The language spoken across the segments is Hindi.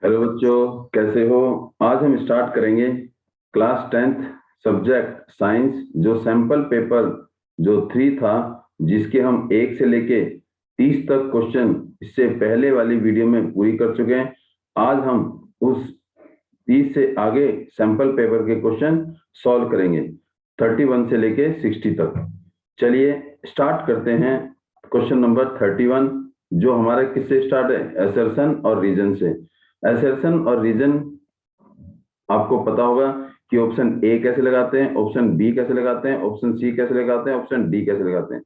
हेलो बच्चों, कैसे हो। आज हम स्टार्ट करेंगे क्लास 10th सब्जेक्ट साइंस, जो सैंपल पेपर जो 3 था, जिसके हम 1 से लेके 30 तक क्वेश्चन इससे पहले वाली वीडियो में पूरी कर चुके हैं। आज हम उस 30 से आगे सैंपल पेपर के क्वेश्चन सॉल्व करेंगे, 31 से लेके 60 तक। चलिए स्टार्ट करते हैं। क्वेश्चन नंबर 31 जो हमारा किससे स्टार्ट है, असर्शन और रीजन से। असर्शन और रीजन आपको पता होगा कि ऑप्शन ए कैसे लगाते हैं, ऑप्शन बी कैसे लगाते हैं, ऑप्शन सी कैसे लगाते हैं, ऑप्शन डी कैसे लगाते हैं।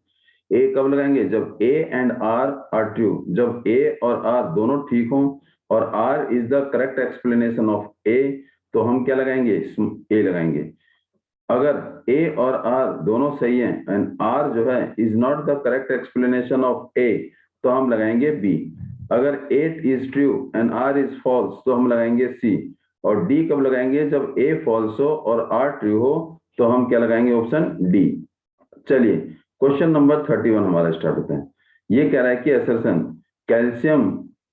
ए कब लगाएंगे, जब A and R are true, जब ए और आर दोनों ठीक हों और R is the correct explanation of A, तो हम क्या लगाएंगे, ए लगाएंगे। अगर ए और आर दोनों सही हैं एंड आर जो है is not the correct explanation of A, तो हम लगाएंगे बी। अगर A is true and R is false, तो हम लगाएंगे सी। और डी कब लगाएंगे, जब ए फॉल्स हो और आर ट्रू हो, तो हम क्या लगाएंगे, ऑप्शन डी। चलिए क्वेश्चन नंबर 31 हमारा स्टार्ट होता है। ये कह रहा है कि assertion calcium,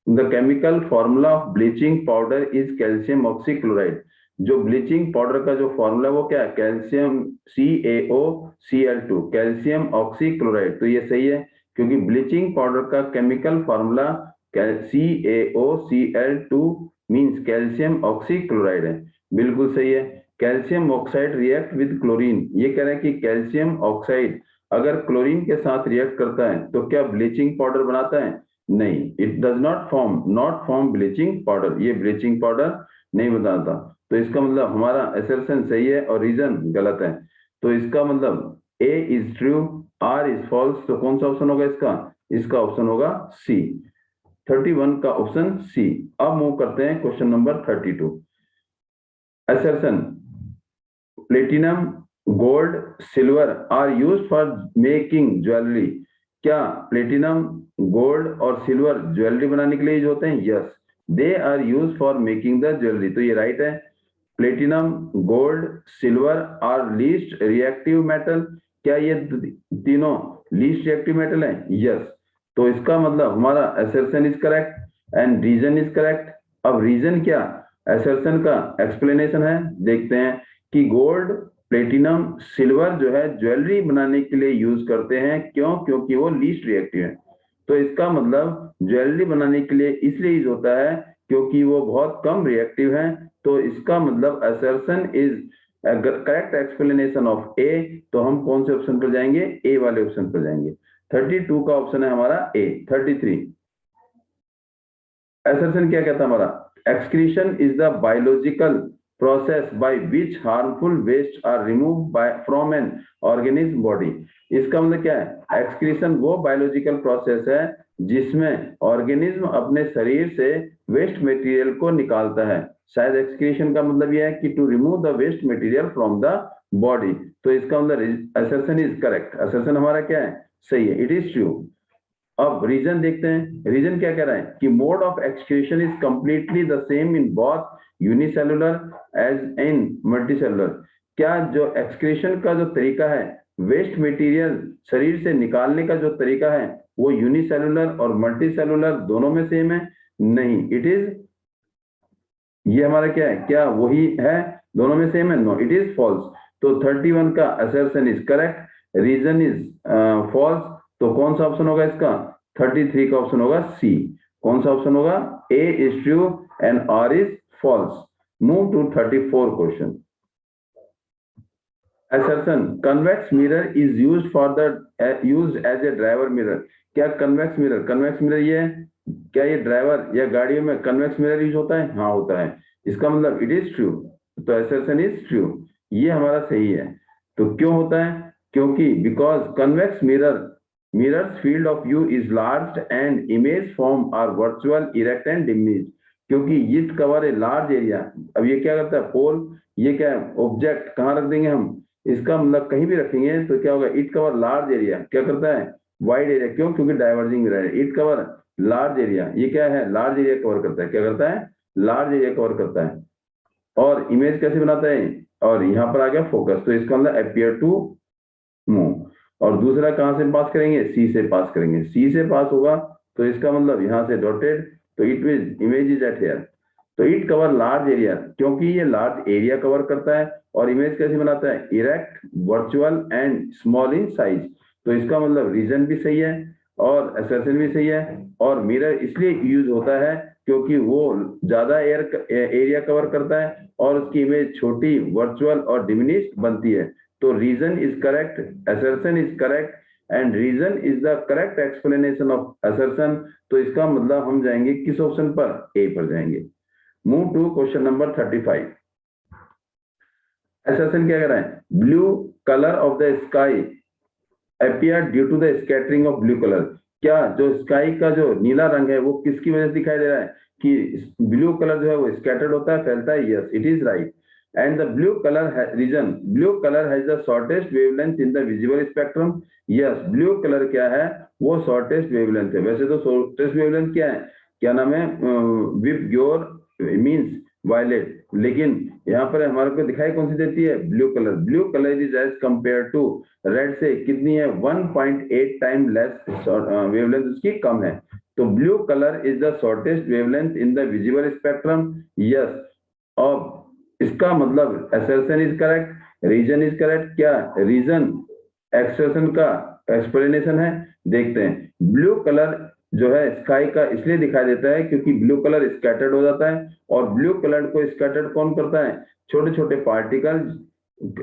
the chemical formula of bleaching powder is calcium oxychloride. जो ब्लीचिंग पाउडर का जो फॉर्मूला वो क्या है, कैल्शियम CaOCl2, कैल्शियम ऑक्सीक्लोराइड। तो ये सही है क्योंकि ब्लीचिंग पाउडर का chemical formula CaOCl2 means calcium oxychloride है। बिल्कुल सही है। Calcium oxide react with chlorine, ये कह रहा है कि कैल्शियम ऑक्साइड अगर क्लोरीन के साथ रिएक्ट करता है तो क्या ब्लीचिंग पाउडर बनाता है, नहीं। It does not form bleaching powder, ये ब्लीचिंग पाउडर नहीं बनाता। तो इसका मतलब हमारा असर्शन सही है और रीजन गलत है। तो इसका मतलब A is true, R is false. तो कौन सा ऑप्शन होगा इसका, इसका ऑप्शन होगा सी, 31 का ऑप्शन सी। अब मूव करते हैं question number 32। Assertion platinum, gold, silver are used for making jewellery. क्या प्लेटिनम, गोल्ड और सिल्वर ज्वेलरी बनाने के लिए यूज होते हैं, yes. They are use for making the jewellery, तो ये राइट है। Platinum, gold, silver are least reactive metal. क्या ये तीनों लीस्ट रिएक्टिव मेटल है, यस। तो इसका मतलब हमारा assertion is correct and reason is correct. अब रीजन क्या, असर्शन का एक्सप्लेनेशन है, देखते हैं कि गोल्ड, प्लेटिनम, सिल्वर जो है ज्वेलरी बनाने के लिए यूज करते हैं, क्यों, क्योंकि वो लीस्ट रिएक्टिव है। तो इसका मतलब ज्वेलरी बनाने के लिए इसलिए यूज होता है क्योंकि वो बहुत कम रिएक्टिव है। तो इसका मतलब assertion is correct explanation of A. तो हम कौन से ऑप्शन पर जाएंगे, ए वाले ऑप्शन पर जाएंगे। 32 का ऑप्शन है हमारा ए। 33 असर्शन क्या कहता है हमारा, excretion is the biological process by which harmful waste are remove by from an organism body. इसका मतलब क्या है, एक्सक्रीशन वो बायोलॉजिकल प्रोसेस है जिसमें ऑर्गेनिज्म अपने शरीर से वेस्ट मटेरियल को निकालता है। शायद एक्सक्रीशन का मतलब यह है कि to remove the waste material from the body. तो इसका मतलब असर्शन इज करेक्ट, असर्शन हमारा क्या है, सही है, इट इज ट्रू। अब रीजन देखते हैं, रीजन क्या कह रहा है कि mode of excretion is completely the same in both unicellular as in multicellular. क्या जो एक्सक्रीशन का जो तरीका है, वेस्ट मटेरियल शरीर से निकालने का जो तरीका है, वो यूनिसेलुलर और मल्टीसेलुलर दोनों में सेम है, नहीं। इट इज, ये हमारा क्या है, क्या वही है, दोनों में सेम है, नो इट इज फॉल्स। तो 31 का assertion is correct, reason is false. तो कौन सा ऑप्शन होगा इसका, 33 का ऑप्शन होगा सी। कौन सा ऑप्शन होगा, A is true and R is false. Move to 34 question. assertion convex mirror is used for the used as a driver mirror। क्या कन्वेक्स मिरर, कन्वेक्स मिरर ये है, क्या ये ड्राइवर या गाड़ियों में कन्वेक्स मिरर यूज होता है, हाँ होता है। इसका मतलब इट इज ट्रू, तो assertion इज ट्रू, ये हमारा सही है। तो क्यों होता है, क्योंकि because convex mirror mirrors field of view is large and image form are virtual, erect and diminished। क्योंकि it cover a large area। अब ये क्या करता है, पोल, ये क्या है, ऑब्जेक्ट कहाँ रख देंगे हम, इसका मतलब कहीं भी रखेंगे तो क्या होगा, इट कवर लार्ज एरिया, क्या करता है, वाइड एरिया। क्यों, क्योंकि डाइवर्जिंग मिरर है, इट कवर लार्ज एरिया, ये क्या है, लार्ज एरिया कवर करता है, क्या करता है, लार्ज एरिया कवर करता है। और इमेज कैसे बनाता है, और यहाँ पर आ गया फोकस, तो इसका मतलब अपियर टू मूव। और दूसरा कहां से पास करेंगे, सी से पास करेंगे, सी से पास होगा तो इसका मतलब यहां से डॉटेड, तो it mean image is at here. तो इट कवर लार्ज एरिया, क्योंकि ये लार्ज एरिया कवर करता है। और इमेज कैसे बनाता है, erect, virtual and small in size. तो इसका मतलब रीजन भी सही है और असर्शन भी सही है। और मिरर इसलिए यूज होता है क्योंकि वो ज्यादा एरिया कवर करता है और उसकी इमेज छोटी, वर्चुअल और डिमिनिश्ड बनती है। तो reason is correct, assertion is correct and reason is the correct explanation of assertion. तो इसका मतलब हम जाएंगे किस ऑप्शन पर, ए पर जाएंगे। Move to question number 35। Assertion क्या कह रहा है, blue colour of the sky appear due to the scattering of blue colour. क्या जो स्काई का जो नीला रंग है वो किसकी वजह से दिखाई दे रहा है, कि ब्लू कलर जो है वो स्कैटर्ड होता है, फैलता है। Yes, it is right. And the blue colour reason, blue colour has the shortest wavelength in the visible spectrum. Yes, blue colour क्या है, वो शॉर्टेस्ट वेवलेंथ है। वैसे तो शॉर्टेस्ट वेवलेंथ क्या है, क्या नाम है, विप ग्योर मीन्स वायलेट, लेकिन यहाँ पर हमारे को दिखाई कौन सी देती है, blue colour. Blue colour is as compare to red से कितनी है, 1.8 टाइम लेस, वेवलेंथ उसकी कम है। तो blue colour is the shortest wavelength in the visible spectrum. Yes, और इसका मतलब assertion is correct, reason is correct. क्या रीजन एक्सप्रेशन का एक्सप्लेनेशन है, देखते हैं। ब्लू कलर जो है स्काई का इसलिए दिखाई देता है क्योंकि ब्लू कलर स्कैटर्ड हो जाता है, और ब्लू कलर को स्कैटर्ड कौन करता है, छोटे छोटे पार्टिकल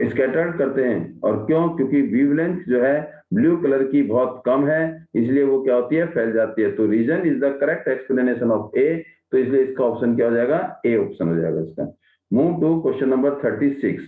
स्कैटर्ड करते हैं। और क्यों, क्योंकि वेवलेंथ जो है ब्लू कलर की बहुत कम है, इसलिए वो क्या होती है, फैल जाती है। तो reason is the correct explanation of A. तो इसलिए इसका ऑप्शन क्या हो जाएगा, ए ऑप्शन हो जाएगा इसका। Move to question number 36।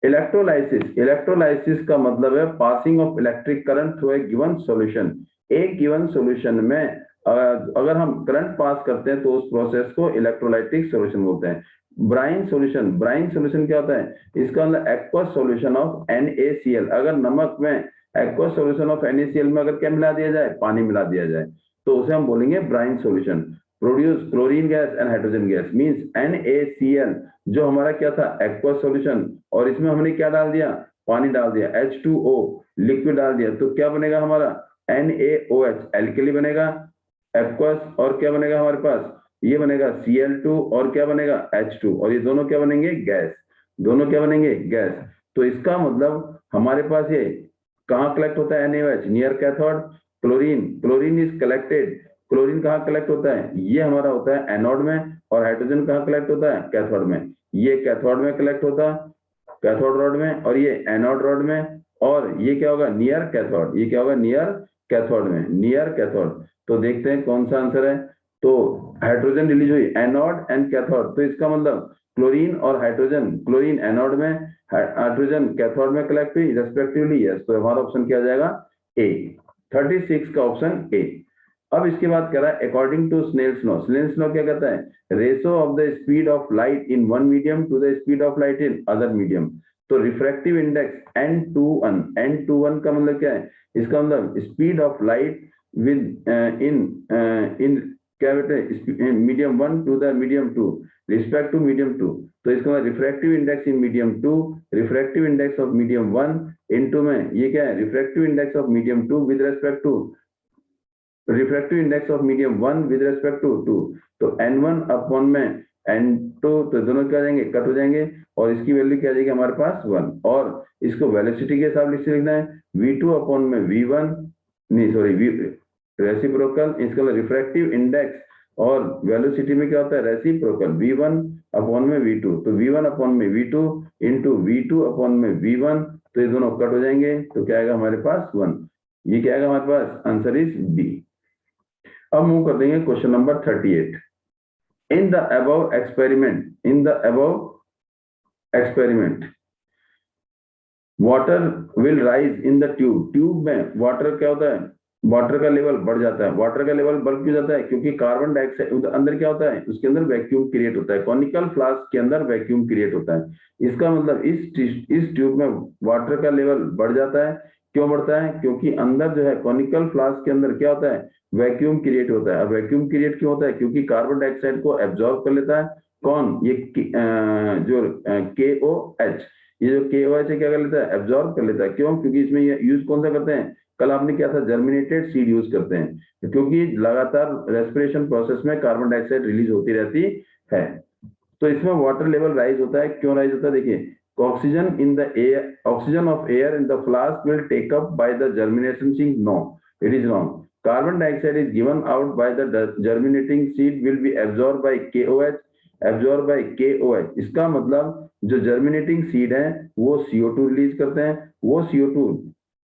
Electrolysis, electrolysis का मतलब है passing of electric current through a given solution. एक गिवन सॉल्यूशन में अगर हम करंट पास करते हैं तो उस प्रोसेस को इलेक्ट्रोलाइटिक सॉल्यूशन बोलते हैं। ब्राइन सॉल्यूशन, ब्राइन सॉल्यूशन क्या होता है, इसका मतलब एक्वस सॉल्यूशन ऑफ NaCl। अगर नमक में एक्वस सॉल्यूशन ऑफ NaCl में अगर क्या मिला दिया जाए, पानी मिला दिया जाए, तो उसे हम बोलेंगे brine solution. Produce chlorine gas and hydrogen gas means NaCl जो हमारा क्या था, एक्वस सॉल्यूशन, और इसमें हमने क्या डाल दिया, पानी डाल दिया, H2O लिक्विड डाल दिया, तो क्या बनेगा हमारा, NaOH एल्कली बनेगा, एक्वस, और क्या बनेगा हमारे पास, ये बनेगा Cl2, और क्या बनेगा H2, और ये दोनों क्या बनेंगे, गैस। दोनों क्या बनेंगे, गैस। तो इसका मतलब हमारे पास ये कहाँ कलेक्ट होता है, NaOH near cathode. Chlorine, chlorine is collected, chlorine कहाँ कलेक्ट होता है, ये हमारा होता है एनोड में। और हाइड्रोजन कहाँ कलेक्ट होता है, कैथोड में। ये कैथोड में कलेक्ट होता, कैथोड रॉड में, और ये एनोड रॉड में। और ये क्या होगा, नियर कैथोड, ये क्या होगा, नियर कैथोड में, नियर कैथोड। तो देखते हैं कौन सा आंसर है। तो हाइड्रोजन रिलीज हुई एनोड एंड कैथोड, तो इसका मतलब क्लोरीन और हाइड्रोजन, क्लोरीन एनोड में, हाइड्रोजन कैथोड में कलेक्ट हुई रेस्पेक्टिवली। यस, तो हमारा ऑप्शन क्या आ जाएगा, ए। 36 का ऑप्शन ए। अब इसके बाद कह रहा है according to Snell's law. Snell's law क्या कहता है, ratio of the speed of light in one medium to the speed of light in other medium. तो रिफ्रैक्टिव इंडेक्स N21, N21 का मतलब क्या है, इसका मतलब speed of light within क्या बेटे, medium 1 to the medium 2 respect to medium 2। तो इसका मतलब refractive index in medium 2, refractive index of medium 1 into में ये क्या है, refractive index of medium 2 with respect to refractive index of medium 1 with respect to 2। तो N1 अपॉन में N2, तो दोनों क्या जाएंगे, कट हो जाएंगे, और इसकी वैल्यू क्या आ जाएगी हमारे पास 1। और इसको वेलोसिटी के हिसाब से लिखना है, V2 अपॉन में V1, नहीं सॉरी, रेसिप्रोकल, इसका रिफ्रैक्टिव इंडेक्स और वेलोसिटी में क्या होता है, रेसिप्रोकल, V1 अपॉन में V2। तो V1 अपॉन में V2 इंटू V2 अपॉन में V1, तो ये दोनों कट हो जाएंगे, तो क्या आएगा हमारे पास 1। ये क्या आएगा हमारे पास, आंसर इज बी। अब मूव कर देंगे question number 38। In the above experiment, in the above experiment water will rise in the tube. Tube में वाटर क्या होता है, वाटर का लेवल बढ़ जाता है। वाटर का लेवल बढ़ क्यों जाता है, क्योंकि कार्बन डाइऑक्साइड अंदर क्या होता है, उसके अंदर वैक्यूम क्रिएट होता है, कॉनिकल फ्लास्क के अंदर वैक्यूम क्रिएट होता है। इसका मतलब इस ट्यूब में वाटर का लेवल बढ़ जाता है। क्यों बढ़ता है, क्योंकि अंदर जो है कॉनिकल फ्लास्क के अंदर क्या होता है, वैक्यूम क्रिएट होता है। अब वैक्यूम क्रिएट क्यों होता है, क्योंकि कार्बन डाइऑक्साइड को एब्जॉर्ब कर लेता है कौन, ये जो KOH, ये जो KOH है क्या कर लेता है, एब्जॉर्ब कर लेता है। क्यों, क्योंकि इसमें ये यूज कौन सा करते हैं, कल आपने क्या था, जर्मिनेटेड सीड यूज करते हैं, क्योंकि लगातार रेस्पिरेशन प्रोसेस में कार्बन डाइऑक्साइड रिलीज होती रहती है। तो इसमें वाटर लेवल राइज होता है, क्यों राइज होता है? देखिए, oxygen in the air, oxygen of air in the flask will take up by the germination seed, no it is wrong. Carbon dioxide is given out by the germinating seed will be absorb by KOH, absorb by KOH। इसका मतलब जो जर्मिनेटिंग सीड है वो CO2 रिलीज करते हैं। वो CO2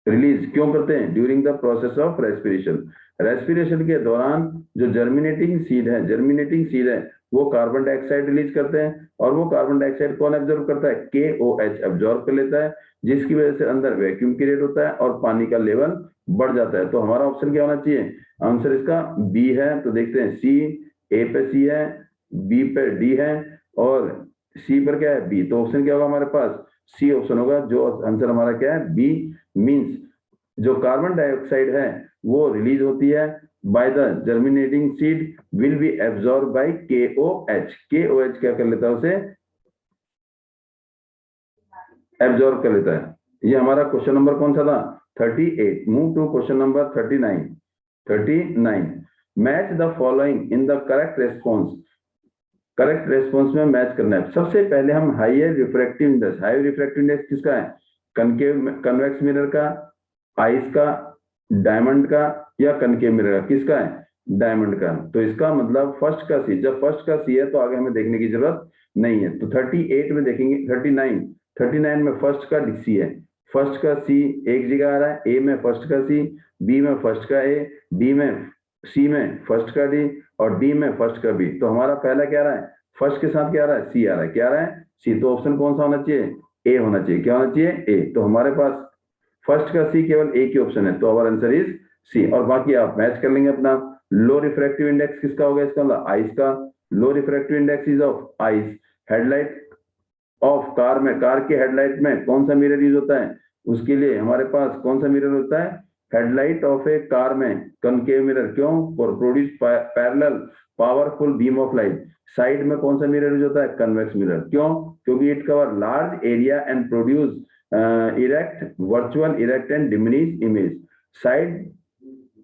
रिलीज क्यों करते हैं? During the process of respiration. Respiration के दौरान जो जर्मिनेटिंग सीड है वो कार्बन डाइऑक्साइड रिलीज करते हैं, और वो कार्बन डाइऑक्साइड कौन एब्जॉर्ब करता है? KOH एब्जॉर्ब कर लेता है, जिसकी वजह से अंदर वैक्यूम क्रिएट होता है और पानी का लेवल बढ़ जाता है। तो हमारा ऑप्शन क्या होना चाहिए? आंसर इसका बी है। तो देखते हैं, सी, ए पे सी है, बी पे डी है और सी पर क्या है? बी। तो ऑप्शन क्या होगा हमारे पास? सी ऑप्शन होगा। जो आंसर हमारा क्या है? बी। मींस जो कार्बन डाइऑक्साइड है वो रिलीज होती है bye the germinating seed will be absorb by KOH। KOH क्या कर लेता है? उसे एब्जॉर्ब कर लेता है। ये हमारा क्वेश्चन नंबर कौन सा था? 38। Move to question number 39। Match the following in the correct response. Correct response में मैच करना है। सबसे पहले हम higher refractive index, high refractive index किसका है? कनकेव कन्वेक्स मिरर का, आइस का, डायमंड का या कनकेव मिरर का? किसका है? डायमंड का। तो इसका मतलब फर्स्ट का सी। जब फर्स्ट का सी है तो आगे हमें देखने की जरूरत नहीं है। तो 38 में देखेंगे, 39 में फर्स्ट का सी है। फर्स्ट का सी एक जगह आ रहा है, ए में फर्स्ट का सी, बी में फर्स्ट का ए, डी में, सी में फर्स्ट का डी और डी में फर्स्ट का बी। तो हमारा पहला क्या आ रहा है? फर्स्ट के साथ क्या आ रहा है? सी आ रहा है। क्या आ रहा है? सी। तो ऑप्शन कौन सा होना चाहिए? ए होना चाहिए। क्या होना चाहिए? ए। तो हमारे पास फर्स्ट का सी केवल एक ही ऑप्शन है, तो आवर आंसर इज सी। और बाकी आप मैच कर लेंगे अपना। लो रिफ्रैक्टिव इंडेक्स किसका होगा? इसका मतलब आइस का। Low refractive index is of ice. Headlight of car में, कार के हेडलाइट में कौन सा मिरर यूज होता है? उसके लिए हमारे पास कौन सा मिरर होता है? हेडलाइट ऑफ ए कार में कनकेव मिरर। क्यों? For produce parallel powerful beam of light. Side में कौन सा मिरर यूज होता है? Convex mirror. क्यों? क्योंकि it cover large area and produce erect, virtual erect and diminish image. Side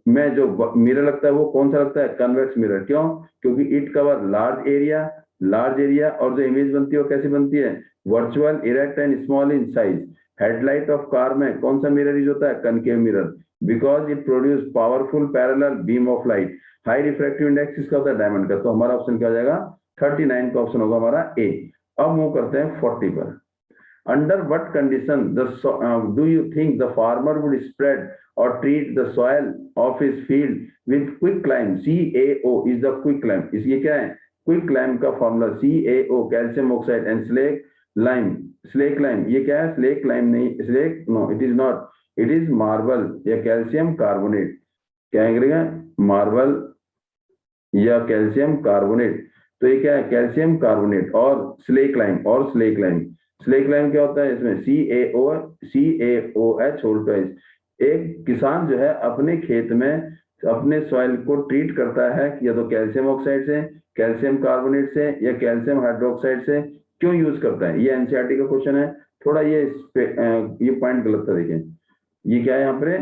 में जो मिरर लगता है वो कौन सा लगता है? Convex mirror. क्यों? क्योंकि इट कवर लार्ज एरिया और जो इमेज बनती है वो कैसी बनती है? Virtual, erect and small in size. Headlight of car में कौन सा मिरर यूज होता है? Concave mirror, because it produce powerful parallel beam of light. High refractive index किसका होता है? डायमंड का। तो हमारा ऑप्शन क्या हो जाएगा? 39 का ऑप्शन होगा हमारा ए। अब मूव करते हैं 40 पर। Under what condition do you think the farmer would spread or treat the soil of his field with quicklime? CaO is the quicklime. इसलिए क्या है? क्विकलाइम का formula CaO, calcium oxide and slake lime. Slake lime ये क्या है? स्लेक लाइम नहीं, slake no it is not, it is marble या कैल्शियम कार्बोनेट। क्या करेगा? मार्बल या कैल्शियम कार्बोनेट। तो ये क्या है? कैल्शियम कार्बोनेट और स्लेक लाइम। स्लेक लाइम क्या होता है? इसमें CaOH होल ट्वाइस। एक किसान जो है अपने खेत में अपने सॉइल को ट्रीट करता है या तो कैल्शियम ऑक्साइड से, कैल्शियम कार्बोनेट से या कैल्शियम हाइड्रोक्साइड से। क्यों यूज करता है? ये एनसीईआरटी का क्वेश्चन है। थोड़ा ये पॉइंट गलत था। देखिए ये क्या है यहाँ पे?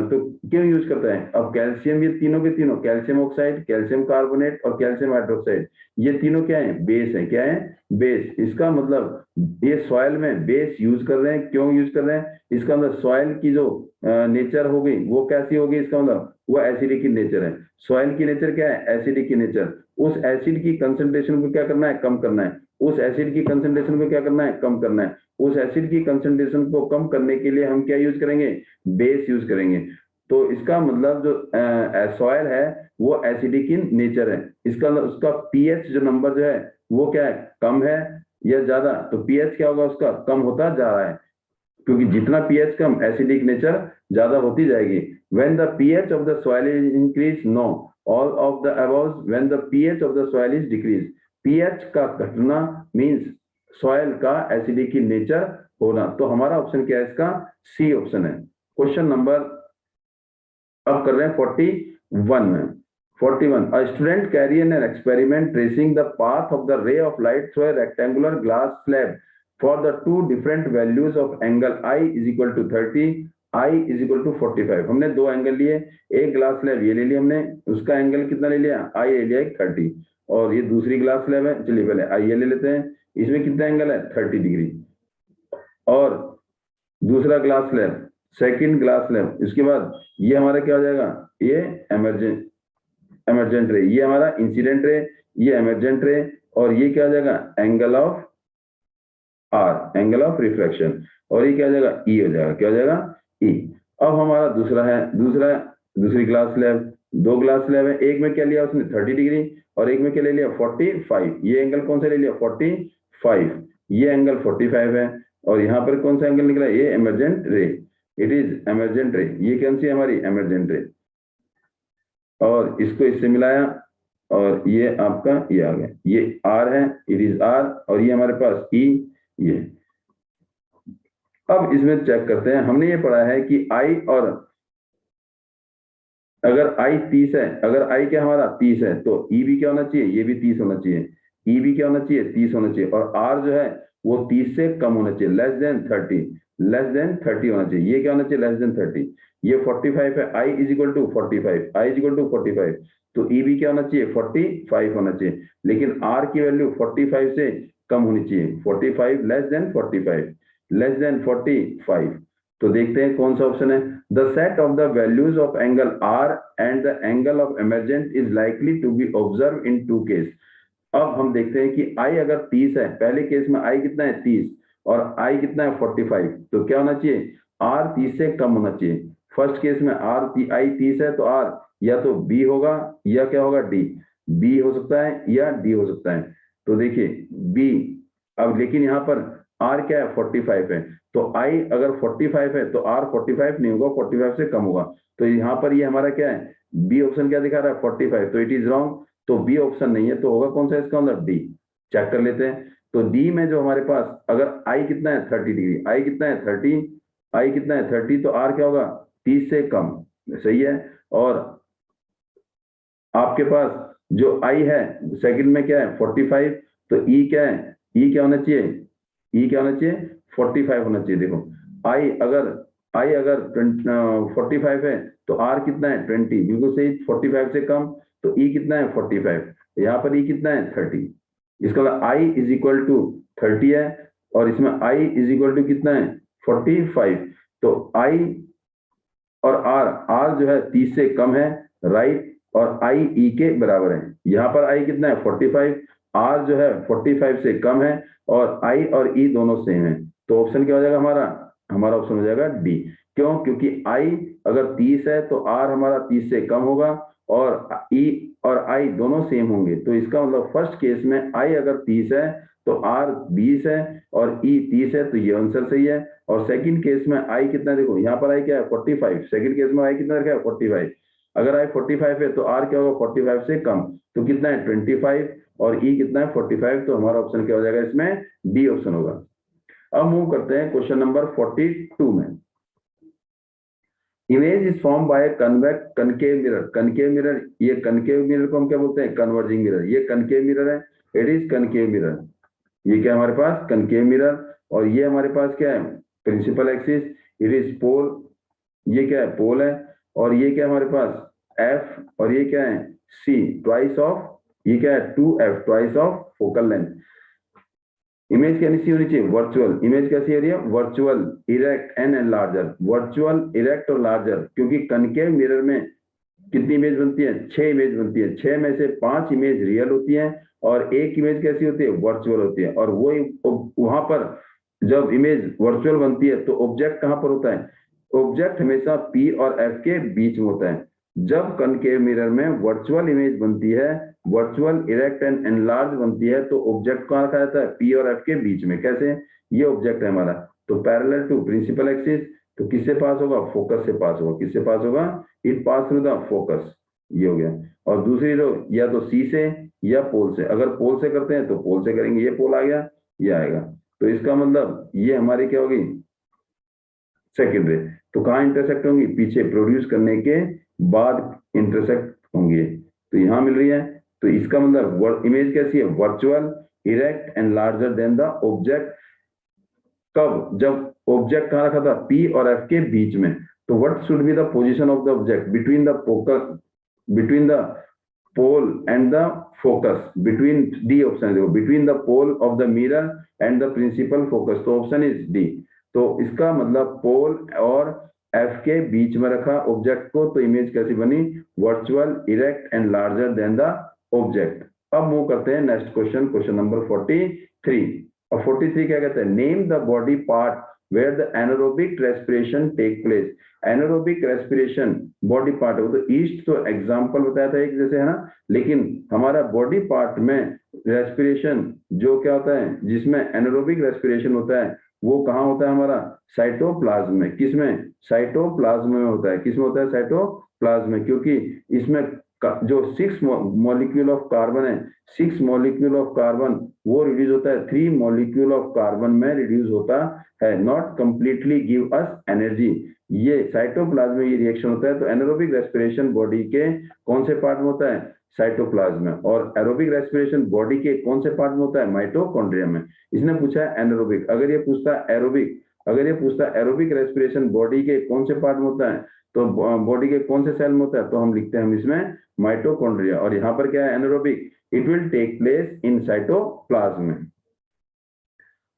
तो क्यों यूज करता है? अब कैल्शियम, ये तीनों के तीनों, कैल्शियम ऑक्साइड, कैल्शियम कार्बोनेट और कैल्शियम हाइड्रोक्साइड, ये तीनों क्या है? बेस है। क्या है? बेस। इसका मतलब ये सॉइल में बेस यूज कर रहे हैं। क्यों यूज कर रहे हैं? इसका मतलब सॉइल की जो नेचर हो गई वो कैसी होगी? इसका मतलब वो एसिडिक की नेचर है। सॉइल की नेचर क्या है? एसिडिक की नेचर। उस एसिड की कंसंट्रेशन को क्या करना है? कम करना है। उस एसिड की कंसंट्रेशन को क्या करना है? कम करना है। उस एसिड की कंसंट्रेशन को कम करने के लिए हम क्या यूज करेंगे? बेस यूज करेंगे। तो इसका मतलब जो सॉइल है वो एसिडिक इन नेचर है। इसका उसका पीएच जो नंबर जो है वो क्या है? कम है या ज्यादा? तो पीएच क्या होगा? उसका कम होता जा रहा है, क्योंकि जितना पीएच कम, एसिडिक नेचर ज्यादा होती जाएगी। When the pH of the soil is increase, know all of the above. When the pH of the soil is decrease, pH का घटना मींस सॉइल का एसिडिक की नेचर होना। तो हमारा ऑप्शन क्या है? इसका सी ऑप्शन है। क्वेश्चन नंबर अब कर रहे हैं 41 में। 41, a student carry an experiment tracing the path of the ray of light through a rectangular glass slab for the two different values of angle I is equal to 30, I is equal to 45। हमने दो एंगल लिए, एक ग्लास स्लैब ये ले लिया हमने, उसका एंगल कितना ले लिया? I ले लिया 30। और ये दूसरी ग्लास स्लैब है। चलिए पहले आइए ले लेते हैं, इसमें कितना एंगल है 30 डिग्री। और दूसरा glass slab, second glass slab, इसके बाद ये हमारा क्या हो जाएगा, ये एमरजेंट रे, ये हमारा इंसिडेंट रे, ये एमरजेंट रे, और ये क्या हो जाएगा angle of r, angle of refraction, और ये क्या हो जाएगा ई हो जाएगा, क्या हो जाएगा ई। अब हमारा दूसरी ग्लास स्लैब, दो ग्लास स्लैब है, एक में क्या लिया उसने 30 डिग्री और एक में क्या ले लिया 45। ये एंगल कौन सा ले लिया 45, ये एंगल 45 है, और यहाँ पर कौन सा एंगल निकला, ये एमरजेंट रे, इट इज एमरजेंट रे, ये कौन सी हमारी एमरजेंट रे, और इसको इससे मिलाया और ये आपका ये आ गया, ये आर है, इट इज आर, और ये हमारे पास ई, ये। अब इसमें चेक करते हैं, हमने ये पढ़ा है कि आई, और अगर आई 30 है, अगर आई क्या हमारा 30 है, तो ई भी क्या होना चाहिए, ये भी 30 होना चाहिए, ई भी क्या होना चाहिए 30 होना चाहिए, और आर जो है वो 30 से कम होना चाहिए, लेस देन 30, लेस देन 30 होना चाहिए, ये क्या होना चाहिए लेस देन 30। ये 45 है, i is equal to 45, i is equal to 45, तो ई भी क्या होना चाहिए 45 होना चाहिए, लेकिन आर की वैल्यू 45 से कम होनी चाहिए, 45 लेस देन 45, लेस देन 45। तो देखते हैं कौन सा ऑप्शन है। The set of the values of angle r and the angle of emergent is likely to be observe in two case. अब हम देखते हैं कि आई अगर 30 है, पहले केस में आई कितना है 30 और आई कितना है 45, तो क्या होना चाहिए आर 30 से कम होना चाहिए। फर्स्ट केस में आई 30 है, तो आर या तो बी होगा या क्या होगा डी, बी हो सकता है या डी हो सकता है। तो देखिए बी, अब लेकिन यहाँ पर आर क्या है 45 है, तो आई अगर 45 है तो आर 45 नहीं होगा, 45 से कम होगा। तो यहाँ पर ये हमारा क्या है, बी ऑप्शन क्या दिखा रहा है 45, तो इट इज रॉन्ग, तो बी ऑप्शन नहीं है, तो होगा कौन सा इसका मतलब डी। चेक कर लेते हैं, तो डी में जो हमारे पास अगर आई कितना है 30 डिग्री, आई कितना है 30, आई कितना है 30, तो आर क्या होगा 30 से कम, सही है। और आपके पास जो आई है सेकंड में क्या है 45, तो ई क्या है, ई क्या होना चाहिए, ई क्या होना चाहिए 45 होना चाहिए। देखो आई अगर 45 है, तो आर कितना है 20, बिल्कुल सही, 45 से कम, तो ई कितना है 45, यहाँ पर ई कितना है 30, इसका मतलब आई इज इक्वल टू 30 है, और इसमें आई इज इक्वल टू कितना है 45, तो आई और आर जो है 30 से कम है, राइट, और आई ई के बराबर है। यहाँ पर आई कितना है 45, आर जो है 45 से कम है, और आई और ई दोनों सेम है, तो ऑप्शन क्या हो जाएगा हमारा ऑप्शन हो जाएगा डी। क्यों, क्योंकि आई अगर 30 है तो आर हमारा 30 से कम होगा, और ई और आई दोनों सेम होंगे, तो इसका मतलब फर्स्ट केस में आई अगर 30 है तो आर 20 है और ई 30 है, तो ये आंसर सही है। और सेकंड केस में आई कितना, देखो यहाँ पर आई क्या है 45, सेकंड केस में आई कितना रखा है 45, अगर आई 45 है तो आर क्या होगा 45 से कम, तो कितना है 25, और ई कितना है 45, तो हमारा ऑप्शन क्या हो जाएगा इसमें डी ऑप्शन होगा। अब मूव करते हैं क्वेश्चन नंबर 42 में। Image is form by concave mirror, concave mirror, ये कनकेव मिरर को हम क्या बोलते हैं कन्वर्जिंग मिरर, ये कनकेव मिरर है, इट इज कनकेव मिरर, ये क्या हमारे पास कनकेव मिरर, और ये हमारे पास क्या है principal axis, it is pole, ये क्या है पोल है, और ये क्या है हमारे पास एफ, और ये क्या है सी, ट्वाइस ऑफ, ये क्या है 2f, twice of focal length. Image कैसी होनी चाहिए वर्चुअल, इमेज कैसी हो रही है virtual, erect and larger, virtual, erect और लार्जर, क्योंकि कनकेव मिरर में कितनी इमेज बनती है 6 इमेज बनती है, 6 में से 5 इमेज रियल होती है और एक इमेज कैसी होती है वर्चुअल होती है। और वो वहां पर जब इमेज वर्चुअल बनती है तो ऑब्जेक्ट कहां पर होता है, ऑब्जेक्ट हमेशा पी और एफ के बीच में होता है। जब कनकेव मिरर में वर्चुअल इमेज बनती है, वर्चुअल इरेक्ट एंड एनलार्ज बनती है, तो ऑब्जेक्ट कहां रखा जाता है पी और एफ के बीच में। कैसे, ये ऑब्जेक्ट है हमारा, तो पैरेलल टू प्रिंसिपल एक्सिस, तो किससे पास होगा फोकस से पास होगा, किससे पास होगा it pass through the focus, ये हो गया। और दूसरी रो या तो सी से या पोल से, अगर पोल से करते हैं तो पोल से करेंगे, ये पोल आ गया ये आएगा, तो इसका मतलब ये हमारी क्या होगी सेकेंड रे। तो कहाँ इंटरसेक्ट होंगी, पीछे प्रोड्यूस करने के बाद इंटरसेक्ट होंगे, तो यहां मिल रही है। तो इसका मतलब इमेज कैसी है virtual, erect and larger than the object. कब, जब ऑब्जेक्ट कहां रखा था पी और एफ के बीच में, तो what should be the position of the object between the focus, between the pole and the focus between D option देखो, between the pole of the mirror and the principal focus, तो ऑप्शन इज डी। तो इसका मतलब पोल और एफ के बीच में रखा ऑब्जेक्ट को, तो इमेज कैसी बनी, virtual, erect and larger than the object. अब मूव करते हैं नेक्स्ट क्वेश्चन, क्वेश्चन नंबर 43। और 43 क्या कहते हैं, name the body part where the anaerobic respiration take place। Anaerobic respiration body part है, तो ईस्ट तो एग्जांपल बताया था एक जैसे है ना, लेकिन हमारा बॉडी पार्ट में रेस्पिरेशन जो क्या होता है, जिसमें एनारोबिक रेस्पिरेशन होता है वो कहाँ होता है हमारा, साइटोप्लाज्म में। किसमें, साइटोप्लाज्म में होता है। किसमें होता है, साइटोप्लाज्म में, क्योंकि इसमें जो 6 मॉलिक्यूल ऑफ कार्बन है, 6 मॉलिक्यूल ऑफ कार्बन वो रिड्यूस होता है 3 मॉलिक्यूल ऑफ कार्बन में रिड्यूस होता है, not completely give us energy. ये साइटोप्लाज्म में ये रिएक्शन होता है। तो एनारोबिक रेस्पिरेशन बॉडी के कौन से पार्ट में होता है, साइटोप्लाज्म में, और एरोबिक रेस्पिरेशन बॉडी के कौन से पार्ट में होता है, माइटोकॉन्ड्रिया में। इसने पूछा है एनारोबिक। अगर ये पूछता है एरोबिक, अगर ये पूछता है एरोबिक रेस्पिरेशन बॉडी के कौन से पार्ट में होता है, तो बॉडी के कौन से सेल में होता है, तो हम लिखते हैं हम इसमें माइटोकॉन्ड्रिया। और यहाँ पर क्या है, anaerobic, it will take place in cytoplasm.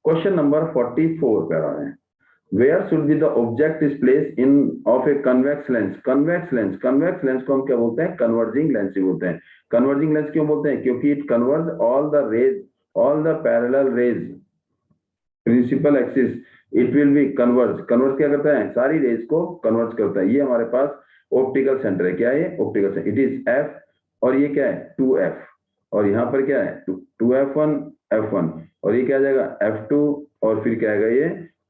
Question number 44 पे आ रहे हैं, where should be the object is placed in of a convex lens। convex lens, convex lens को हम क्या बोलते हैं, converging lens ही बोलते हैं। converging lens क्यों बोलते हैं, क्योंकि it converges all the rays, all the parallel rays, principal axis, it will be converge। converge क्या करता है, सारी रेज को converge करता है। ये हमारे पास ऑप्टिकल सेंटर है। क्या है ये, optical centre, it is F, और ये क्या है 2f, और यहाँ पर क्या है 2f1 f1, और ये क्या आ जाएगा f2, और फिर क्या आएगा ये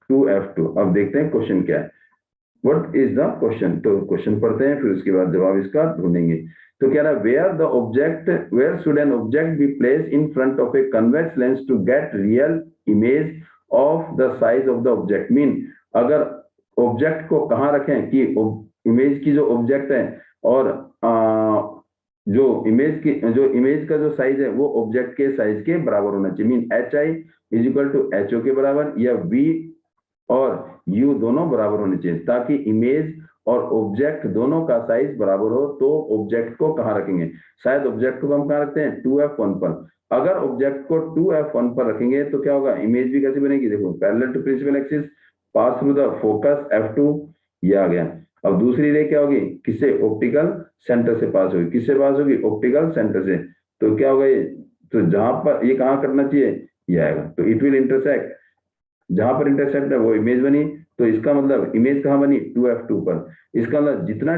2f2। अब देखते हैं क्वेश्चन क्या है, व्हाट इज द क्वेश्चन। तो क्वेश्चन पढ़ते हैं, फिर उसके बाद जवाब इसका ढूंढेंगे। तो कह रहा है where the object, where should an object be place in front of a convex lens to get real image of the size of the object. Mean अगर ऑब्जेक्ट को कहाँ रखें कि इमेज की जो ऑब्जेक्ट है और जो इमेज का जो साइज है वो ऑब्जेक्ट के साइज के बराबर होना चाहिए। Mean H I is equal to H O के बराबर, या वी और यू दोनों बराबर होने चाहिए, ताकि इमेज और ऑब्जेक्ट दोनों का साइज बराबर हो। तो ऑब्जेक्ट को कहाँ रखेंगे, शायद ऑब्जेक्ट को हम कहाँ रखते हैं 2f1 पर। अगर ऑब्जेक्ट को 2f1 पर रखेंगे तो क्या होगा, इमेज भी कैसे बनेगी, देखो parallel to principal axis, pass through the focus f2, ये आ गया। अब दूसरी रे क्या होगी, किससे, ऑप्टिकल सेंटर से पास होगी। किससे पास होगी, ऑप्टिकल सेंटर से। तो क्या होगा ये, तो जहां पर ये कहाँ करना चाहिए, ये आएगा। तो इट विल इंटरसेक्ट, जहां पर इंटरसेक्ट है वो इमेज बनी। तो इसका मतलब इमेज कहाँ बनी, 2f2 पर। इसका मतलब जितना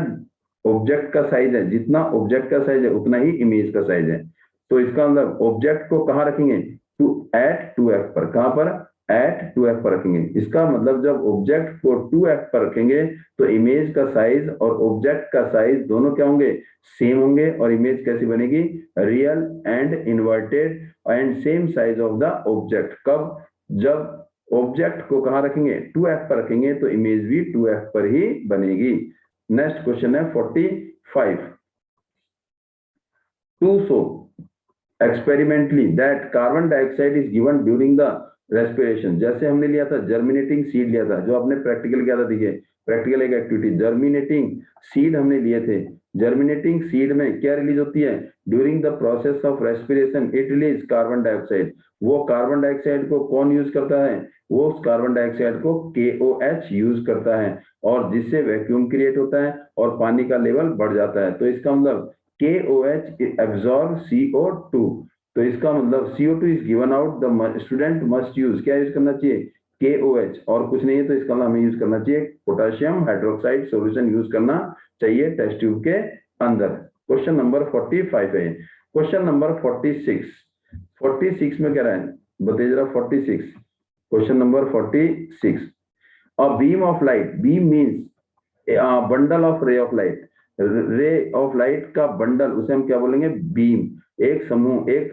ऑब्जेक्ट का साइज है, जितना ऑब्जेक्ट का साइज है उतना ही इमेज का साइज है। तो इसका मतलब ऑब्जेक्ट को कहाँ रखेंगे, एट 2f पर। कहां पर, एट 2f पर रखेंगे। इसका मतलब जब ऑब्जेक्ट को 2f पर रखेंगे तो इमेज का साइज और ऑब्जेक्ट का साइज दोनों क्या होंगे, सेम होंगे। और इमेज कैसी बनेगी, real and inverted and same size of the object. कब, जब ऑब्जेक्ट को कहां रखेंगे, 2f पर रखेंगे, तो इमेज भी 2f पर ही बनेगी। नेक्स्ट क्वेश्चन है 45। To show experimentally that carbon dioxide is given during the respiration. जैसे हमने लिया था जर्मिनेटिंग सीड लिया था, जो आपने प्रैक्टिकल किया था, देखिए प्रैक्टिकल एक एक्टिविटी, जर्मिनेटिंग सीड हमने लिए थे। जर्मिनेटिंग सीड में क्या रिलीज होती है, during the process of respiration it release carbon dioxide. वो कार्बन डाइऑक्साइड को कौन यूज करता है, वो उस कार्बन डाइऑक्साइड को KOH यूज करता है, और जिससे वैक्यूम क्रिएट होता है और पानी का लेवल बढ़ जाता है। तो इसका मतलब KOH एब्जॉर्ब CO2। तो इसका मतलब CO2 is given out, the student must use, क्या यूज करना चाहिए, KOH, और कुछ नहीं है। तो इसका मतलब हमें यूज करना चाहिए पोटेशियम हाइड्रोक्साइड सॉल्यूशन यूज करना चाहिए टेस्ट ट्यूब के अंदर। क्वेश्चन नंबर 45 है। क्वेश्चन नंबर 46 में क्या रहा है, बताइए जरा 46, question number 46। A beam of light, beam means bundle of ray of light, ray of light का बंडल, उसे हम क्या बोलेंगे, बीम। एक समूह, एक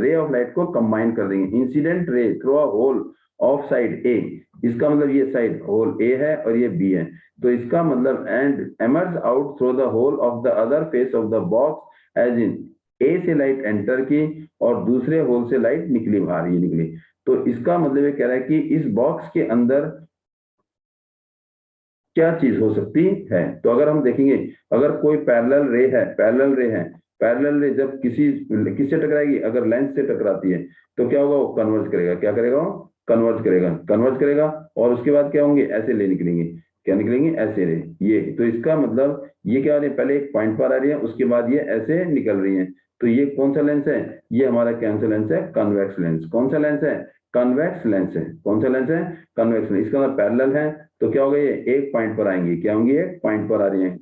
रे ऑफ लाइट को कंबाइन कर देंगे। Incident ray through a hole of side A, इसका मतलब ये साइड होल ए है और ये बी है। तो इसका मतलब and emerge out through the hole of the other face of the box, as in A से लाइट एंटर की और दूसरे होल से लाइट निकली, बाहर ही निकली। तो इसका मतलब ये कह रहा है कि इस बॉक्स के अंदर क्या चीज हो सकती है। तो अगर हम देखेंगे, अगर कोई पैरेलल रे है, पैरेलल रे जब किससे टकराएगी, अगर लेंस से टकराती है तो क्या होगा, वो कन्वर्ज करेगा। क्या करेगा, वो कन्वर्ज करेगा और उसके बाद क्या होंगे, ऐसे ले निकलेंगे। क्या निकलेंगे, ऐसे रे। ये तो इसका मतलब ये क्या हो रही है, पहले एक पॉइंट पर आ रही है, उसके बाद ये ऐसे निकल रही है। तो ये कौन सा लेंस है, ये हमारा कौन सा लेंस है, कन्वेक्स लेंस। कौन सा लेंस है, कन्वेक्स लेंस है। कौन सा लेंस है, कन्वेक्स लेंस। इसका मतलब पैरेलल है तो क्या होगा, ये एक पॉइंट पर आएंगी। क्या होंगी, एक पॉइंट पर आ रही है।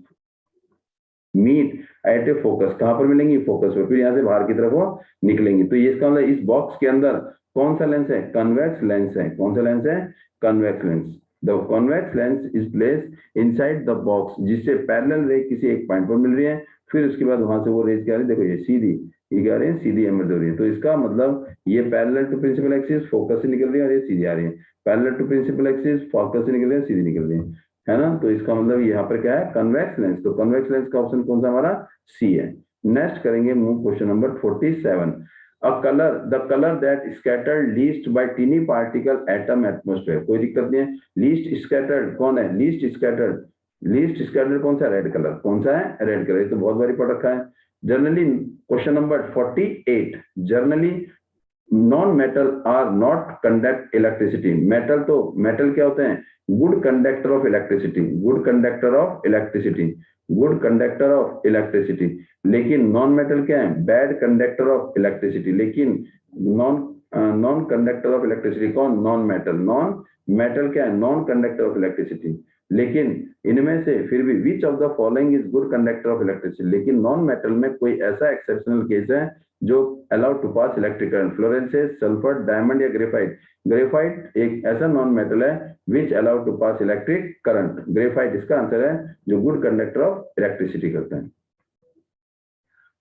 मीट एट ए फोकस, कहां पर मिलेंगी, फोकस पर, फिर यहां से बाहर की तरफ वो निकलेंगी। तो ये इसका मतलब इस बॉक्स के अंदर कौन सा लेंस है, कन्वेक्स लेंस है। कौन सा लेंस है, convex lens. The convex lens is placed inside the box, जिससे पैरेलल रे किसी एक पॉइंट पर मिल रही है, फिर उसके बाद वहां से वो रेज क्या आ रही है, देखो ये सीधी, ये क्या आ रही है, सीधी एमिट हो रही है। तो इसका मतलब ये parallel to principal axis focus से निकल रही है और ये सीधी आ रही है। Parallel to principal axis focus से निकल रही है, सीधी निकल रही है ना। तो इसका मतलब यहाँ पर क्या है, कन्वेक्स लेंस। तो कन्वेक्स लेंस का ऑप्शन कौन सा हमारा, सी है। नेक्स्ट करेंगे move question number 47। the color that scattered least by teeny particle atom atmosphere, कोई दिक्कत नहीं है। लीस्ट स्कैटर्ड कौन है, लीस्ट स्कैटर्ड कौन सा, रेड कलर। कौन सा है, रेड कलर। ये तो बहुत बारी पढ़ रखा है। Generally question number 48, generally non metal are not conduct electricity. Metal क्या होते हैं, गुड कंडक्टर ऑफ इलेक्ट्रिसिटी, लेकिन नॉन मेटल क्या है, बैड कंडक्टर ऑफ इलेक्ट्रिसिटी। लेकिन नॉन कंडक्टर ऑफ इलेक्ट्रिसिटी कौन, नॉन मेटल क्या है, नॉन कंडक्टर ऑफ इलेक्ट्रिसिटी। लेकिन इनमें से फिर भी which of the following is good conductor of electricity. लेकिन नॉन मेटल में कोई ऐसा एक्सेप्शनल केस है जो allowed to pass electric current, fluorescence, sulphur, diamond या ग्रेफाइट। ग्रेफाइट एक ऐसा नॉन मेटल है which allowed to pass electric current. Graphite इसका आंसर है जो गुड कंडक्टर ऑफ इलेक्ट्रिसिटी करते हैं।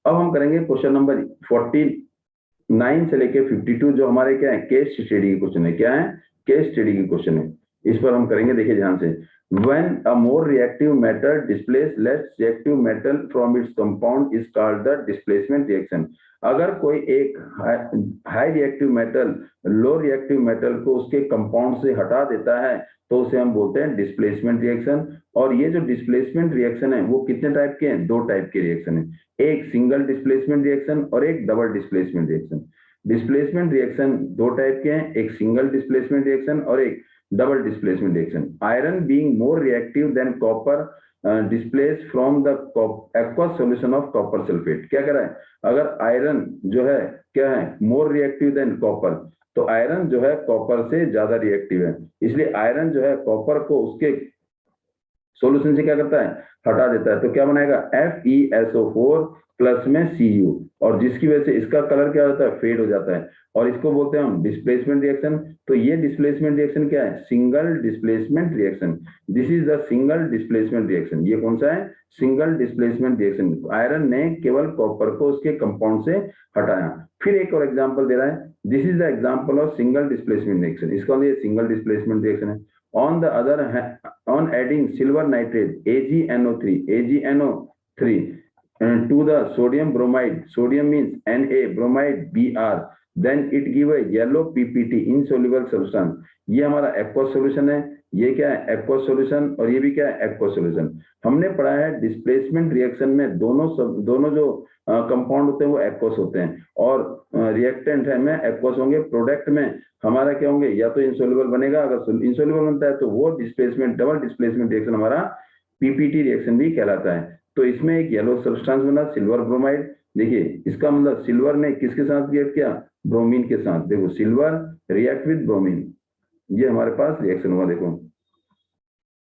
अब हम करेंगे क्वेश्चन नंबर 49 से लेके 52, जो हमारे क्या है, केस स्टडी के क्वेश्चन है। क्या है, केस स्टडी के क्वेश्चन है। इस पर हम करेंगे, देखिए ध्यान से। When a more reactive metal displaces less reactive metal from its compound is called the displacement reaction। अगर कोई एक high reactive metal low reactive metal को उसके कंपाउंड से हटा देता है तो उसे हम बोलते हैं डिस्प्लेसमेंट रिएक्शन। और ये जो डिस्प्लेसमेंट रिएक्शन है वो कितने टाइप के हैं, दो टाइप के रिएक्शन है, एक सिंगल डिस्प्लेसमेंट रिएक्शन और एक double displacement reaction. Displacement reaction दो टाइप के हैं, एक सिंगल डिस्प्लेसमेंट रिएक्शन और एक double displacement reaction। Iron being more reactive than copper displaced from the aqueous solution of copper sulfate। क्या कह रहा है, अगर आयरन जो है क्या है, मोर रिएक्टिव देन कॉपर, तो आयरन जो है कॉपर से ज्यादा रिएक्टिव है, इसलिए आयरन जो है कॉपर को उसके सॉल्यूशन से क्या करता है, हटा देता है। तो क्या बनाएगा, FeSO4 प्लस में Cu, और जिसकी वजह से इसका कलर क्या होता है, फेड हो जाता है, और इसको बोलते हैं हम डिस्प्लेसमेंट रिएक्शन। तो ये डिस्प्लेसमेंट रिएक्शन क्या है, single displacement reaction. This is the single displacement reaction. ये कौन सा है, सिंगल डिस्प्लेसमेंट रिएक्शन। आयरन ने केवल कॉपर को उसके कंपाउंड से हटाया। फिर एक और एग्जांपल दे रहा है, this is the example of single displacement reaction. इसका मतलब ये सिंगल डिस्प्लेसमेंट रिएक्शन है। On the other hand, on adding silver nitrate AgNO3 to the sodium bromide, sodium means Na, bromide Br, then it give a yellow PPT insoluble substance। ये हमारा एक्वस सॉल्यूशन है, ये क्या है, एक्वस सॉल्यूशन, और ये भी क्या है, एक्वस सॉल्यूशन। हमने पढ़ा है डिस्प्लेसमेंट रिएक्शन में दोनों जो कंपाउंड होते हैं वो एक्वस होते हैं, और रिएक्टेंट है में एक्वस होंगे। प्रोडक्ट में हमारा क्या होंगे, या तो इंसोल्युबल बनेगा, अगर इंसोल्युबल बनता है तो वो डिस्प्लेसमेंट डबल डिस्प्लेसमेंट रिएक्शन हमारा पीपीटी रिएक्शन भी कहलाता है। तो इसमें एक येलो सब्सटेंस बना सिल्वर ब्रोमाइड। देखिए इसका मतलब सिल्वर ने किसके साथ रिएक्ट किया, ब्रोमीन के साथ। देखो सिल्वर रिएक्ट विद ब्रोमीन, ये हमारे पास रिएक्शन हुआ। देखो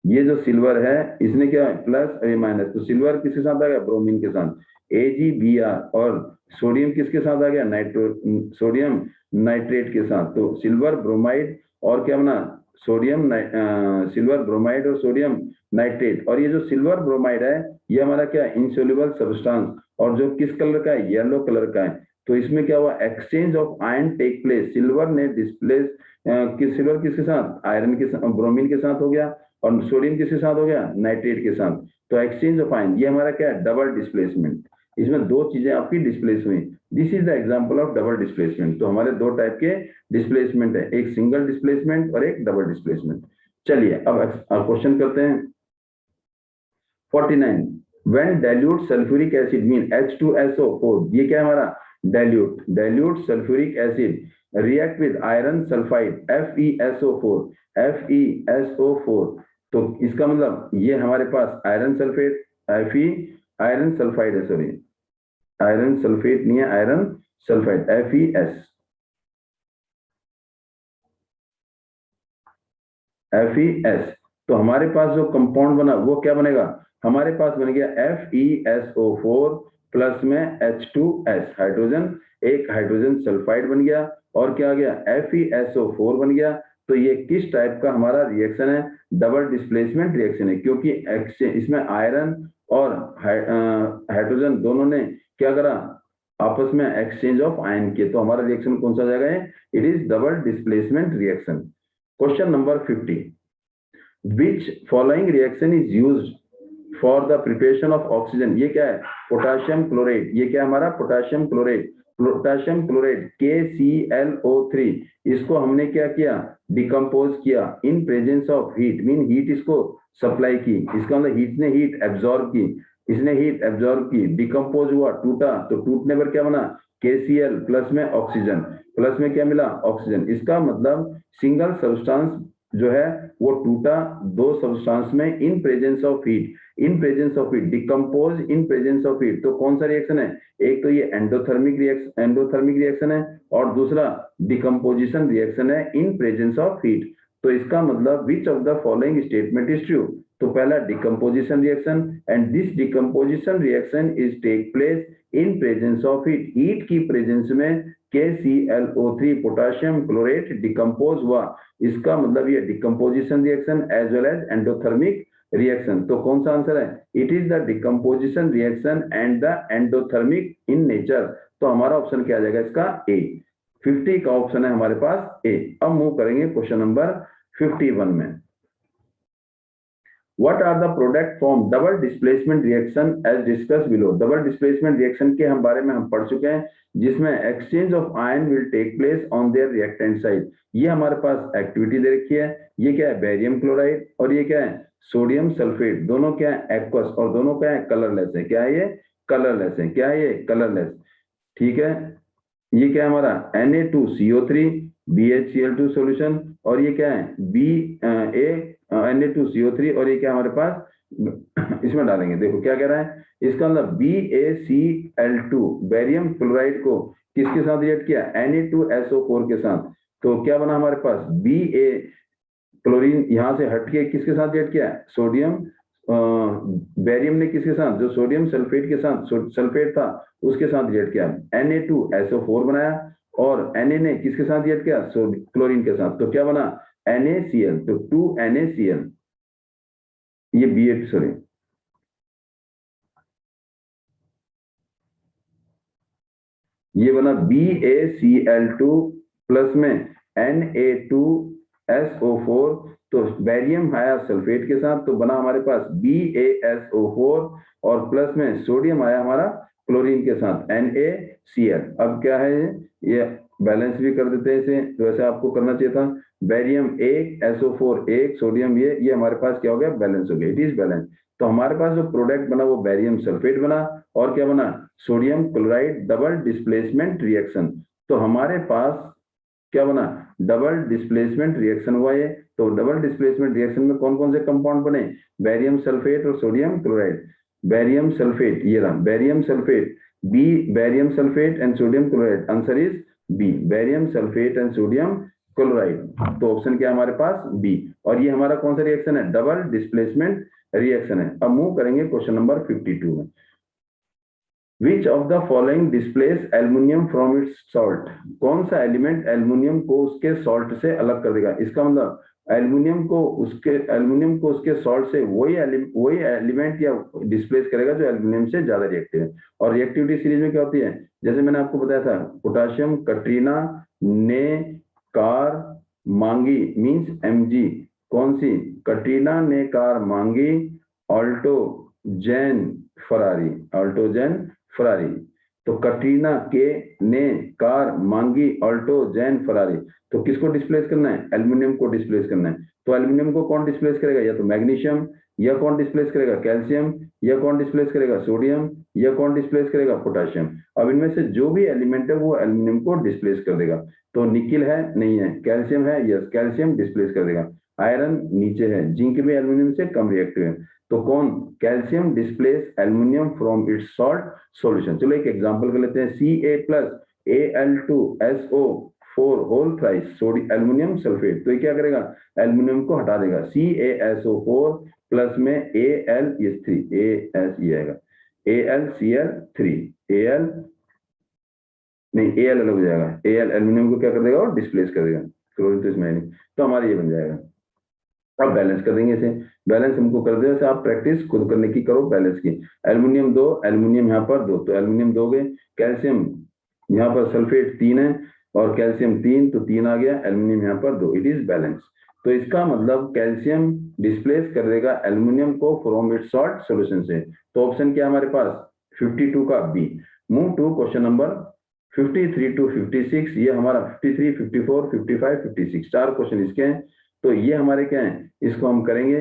ये जो सिल्वर है इसने क्या प्लस और ये माइनस, तो सिल्वर किसके साथ आ गया, ब्रोमीन के साथ, AgBr, और सोडियम किसके साथ आ गया, सोडियम नाइट्रेट के साथ। तो सिल्वर ब्रोमाइड और क्या बना, सिल्वर ब्रोमाइड और सोडियम नाइट्रेट। और ये जो सिल्वर ब्रोमाइड है ये हमारा क्या, इंसोल्युबल सब्सटेंस, और जो किस कलर का है, येलो कलर का है। तो इसमें क्या हुआ, exchange of ion take place. Silver ने डिस्प्लेस सिल्वर किसके साथ, आयरन के साथ, ब्रोमीन के साथ हो गया, और सोडियम किसके साथ हो गया, नाइट्रेट के साथ। तो एक्सचेंज ऑफ आयन, ये हमारा क्या है, डबल डिस्प्लेसमेंट। इसमें दो चीजें आपकी डिस्प्लेस हुई। This is the example of double displacement. तो हमारे दो टाइप के डिस्प्लेसमेंट है, एक सिंगल डिस्प्लेसमेंट और एक डबल डिस्प्लेसमेंट। चलिए अब क्वेश्चन करते हैं 49। When dilute sulphuric acid mean H2SO4, ये क्या है हमारा dilute sulphuric acid react with iron sulphide FeSO4, तो इसका मतलब ये हमारे पास आयरन सल्फेट आयरन सल्फाइड है, सॉरी आयरन सल्फेट नहीं है, आयरन सल्फाइड FeS। तो हमारे पास जो कंपाउंड बना वो क्या बनेगा, हमारे पास बन गया FeSO4 प्लस में H2S, हाइड्रोजन एक हाइड्रोजन सल्फाइड बन गया, और क्या आ गया FeSO4 बन गया। तो ये किस टाइप का हमारा रिएक्शन है, डबल डिस्प्लेसमेंट रिएक्शन है, क्योंकि इसमें आयरन और हाइड्रोजन दोनों ने क्या करा, आपस में एक्सचेंज ऑफ आयन किए, तो हमारा रिएक्शन कौन सा हो जाएगा, it is double displacement reaction. Question number 50, which following reaction is used for the preparation of oxygen, ये क्या है पोटाशियम क्लोराइड, ये क्या हमारा पोटाशियम क्लोराइड KClO3, इसको हमने क्या किया, डिकम्पोज किया इन presence of heat, mean heat इसको सप्लाई की, इसका मतलब हीट ने हीट एब्जॉर्ब की, इसने हीट एब्जॉर्ब की, डिकम्पोज हुआ, टूटा, तो टूटने पर क्या बना KCl प्लस में ऑक्सीजन, प्लस में क्या मिला ऑक्सीजन, इसका मतलब सिंगल सब्सटेंस जो है वो टूटा दो सब्सटेंस में इन presence of heat decompose in presence of heat. तो कौन सा रिएक्शन है, एक तो ये एंडोथर्मिक रिएक्शन है, और दूसरा डिकम्पोजिशन रिएक्शन है इन प्रेजेंस ऑफ हीट। तो इसका मतलब which of the following statement is true, तो पहला decomposition reaction, and this decomposition reaction is take place in presence of heat की प्रेजेंस में KClO3 पोटाशियम क्लोरेट डिकम्पोज हुआ, इसका मतलब ये decomposition reaction as well as endothermic reaction. तो कौन सा आंसर है, it is the decomposition reaction and the endothermic in nature. तो हमारा ऑप्शन क्या आ जाएगा इसका ए, 50 का ऑप्शन है हमारे पास ए। अब मूव करेंगे क्वेश्चन नंबर 51 में। What are the product from double displacement reaction as discussed below? Double displacement reaction के हम बारे में हम पढ़ चुके हैं, जिसमें exchange of ion will take place on their reactant side। ये हमारे पास एक्टिविटी दे रखी है, ये क्या है बेरियम क्लोराइड, और ये क्या है सोडियम सल्फेट, दोनों क्या है एक्वस, और दोनों क्या है कलरलेस है, क्या है ये कलरलेस है, क्या है ये कलरलेस, ठीक है। ये क्या है हमारा Na2CO3 BHCl2 सॉल्यूशन, और ये क्या है Na2CO3, और ये क्या हमारे पास इसमें डालेंगे, देखो क्या कह रहा है, इसका मतलब BaCl2 बेरियम क्लोराइड को किसके साथ रिएक्ट किया, Na2SO4 के साथ, तो क्या बना हमारे पास Ba क्लोरीन यहां से हट के किसके साथ रिएक्ट किया, सोडियम बेरियम ने किसके साथ, जो सोडियम सल्फेट के साथ सल्फेट था उसके साथ रिएक्ट किया, Na2SO4 बनाया, और Na ने किसके साथ रिएक्ट किया, क्लोरीन के साथ, तो क्या बना NaCl, तो 2NaCl, ये B8 सॉरी ये बना BaCl2 प्लस में Na2SO4, तो बेरियम आया सल्फेट के साथ, तो बना हमारे पास BaSO4, और प्लस में सोडियम आया हमारा क्लोरीन के साथ NaCl। अब क्या है ये बैलेंस भी कर देते हैं इसे, तो ऐसे आपको करना चाहिए था, बेरियम 1 SO4 1 सोडियम, ये हमारे पास क्या हो गया बैलेंस हो गया, इट इज बैलेंस। तो हमारे पास जो प्रोडक्ट बना वो बेरियम सल्फेट बना, और क्या बना sodium chloride double displacement reaction. तो हमारे पास क्या बना डबल डिस्प्लेसमेंट रिएक्शन हुआ ये। तो डबल डिस्प्लेसमेंट रिएक्शन में कौन कौन से कंपाउंड बने, बेरियम सल्फेट और सोडियम क्लोराइड, बेरियम सल्फेट ये रहा barium sulphate, B barium sulphate and sodium chloride, answer is B barium sulphate and sodium chloride. तो ऑप्शन क्या है हमारे पास बी, और ये हमारा कौन सा रिएक्शन है, डबल डिस्प्लेसमेंट रिएक्शन है। अब मूव करेंगे क्वेश्चन नंबर 52 में। Which of the following displace aluminium from its salt? कौन सा एलिमेंट एल्युमिनियम को उसके सॉल्ट से अलग कर देगा, इसका मतलब एल्युमिनियम को उसके सॉल्ट से वही एलिमेंट या डिस्प्लेस करेगा जो एल्युमिनियम से ज्यादा रिएक्टिव है। और रिएक्टिविटी सीरीज में क्या होती है, जैसे मैंने आपको बताया था, पोटाशियम कटरीना ने कार मांगी मींस Mg, कौन सी कटरीना ने कार मांगी, ऑल्टो जैन फरारी, तो कटरीना के ने कार मांगी ऑल्टो जैन फरारी, तो किसको डिस्प्लेस करना है, एल्युमिनियम को डिस्प्लेस करना है। तो एल्युमिनियम को कौन डिस्प्लेस करेगा, या तो मैग्नीशियम यह कौन डिस्प्लेस करेगा? कैल्शियम। यह कौन डिस्प्लेस करेगा? सोडियम। यह कौन डिस्प्लेस करेगा? पोटेशियम। अब इनमें से जो भी एलिमेंट है वो एल्यूमिनियम को डिस्प्लेस कर देगा। तो निकिल है? नहीं है। कैल्शियम है? यस, कैल्शियम डिस्प्लेस कर देगा। आयरन नीचे है। जिंक भी एल्यूमिनियम से कम रिएक्टिव है। तो कौन? Calcium displace aluminium from its salt solution. चलो एक एग्जांपल कर लेते हैं। Ca plus Al2SO4 whole thrice sodium aluminium sulphate. तो ये क्या करेगा? एल्यूमिनियम को हटा देगा। CaSO4 प्लस में Al3 AS ये आएगा AlCl3 Al नहीं Al अलग हो जाएगा। Al एल्यूमिनियम को क्या कर देगा? और डिस्प्लेस कर देगा। क्लोरीन तो इसमें नहीं, तो हमारा ये बन जाएगा। अब बैलेंस कर देंगे इसे। बैलेंस हमको कर दे, आप प्रैक्टिस खुद करने की करो बैलेंस की। एल्यूमिनियम 2, एल्यूमिनियम यहाँ पर 2, तो एल्यूमिनियम 2 गए। कैल्शियम यहाँ पर सल्फेट 3 है और कैल्शियम 3, तो 3 आ गया। एल्यूमिनियम यहाँ पर 2, इट इज बैलेंस। तो इसका मतलब कैल्शियम डिस्प्लेस कर देगा एल्यूमिनियम को फ्रॉम इट्स सॉल्ट सॉल्यूशन से। तो ऑप्शन क्या हमारे पास? 52 का B. Move to question number 53 to 56। ये हमारा 53, 54, 55, 56 4 क्वेश्चन इसके हैं। तो ये हमारे क्या है? इसको हम करेंगे।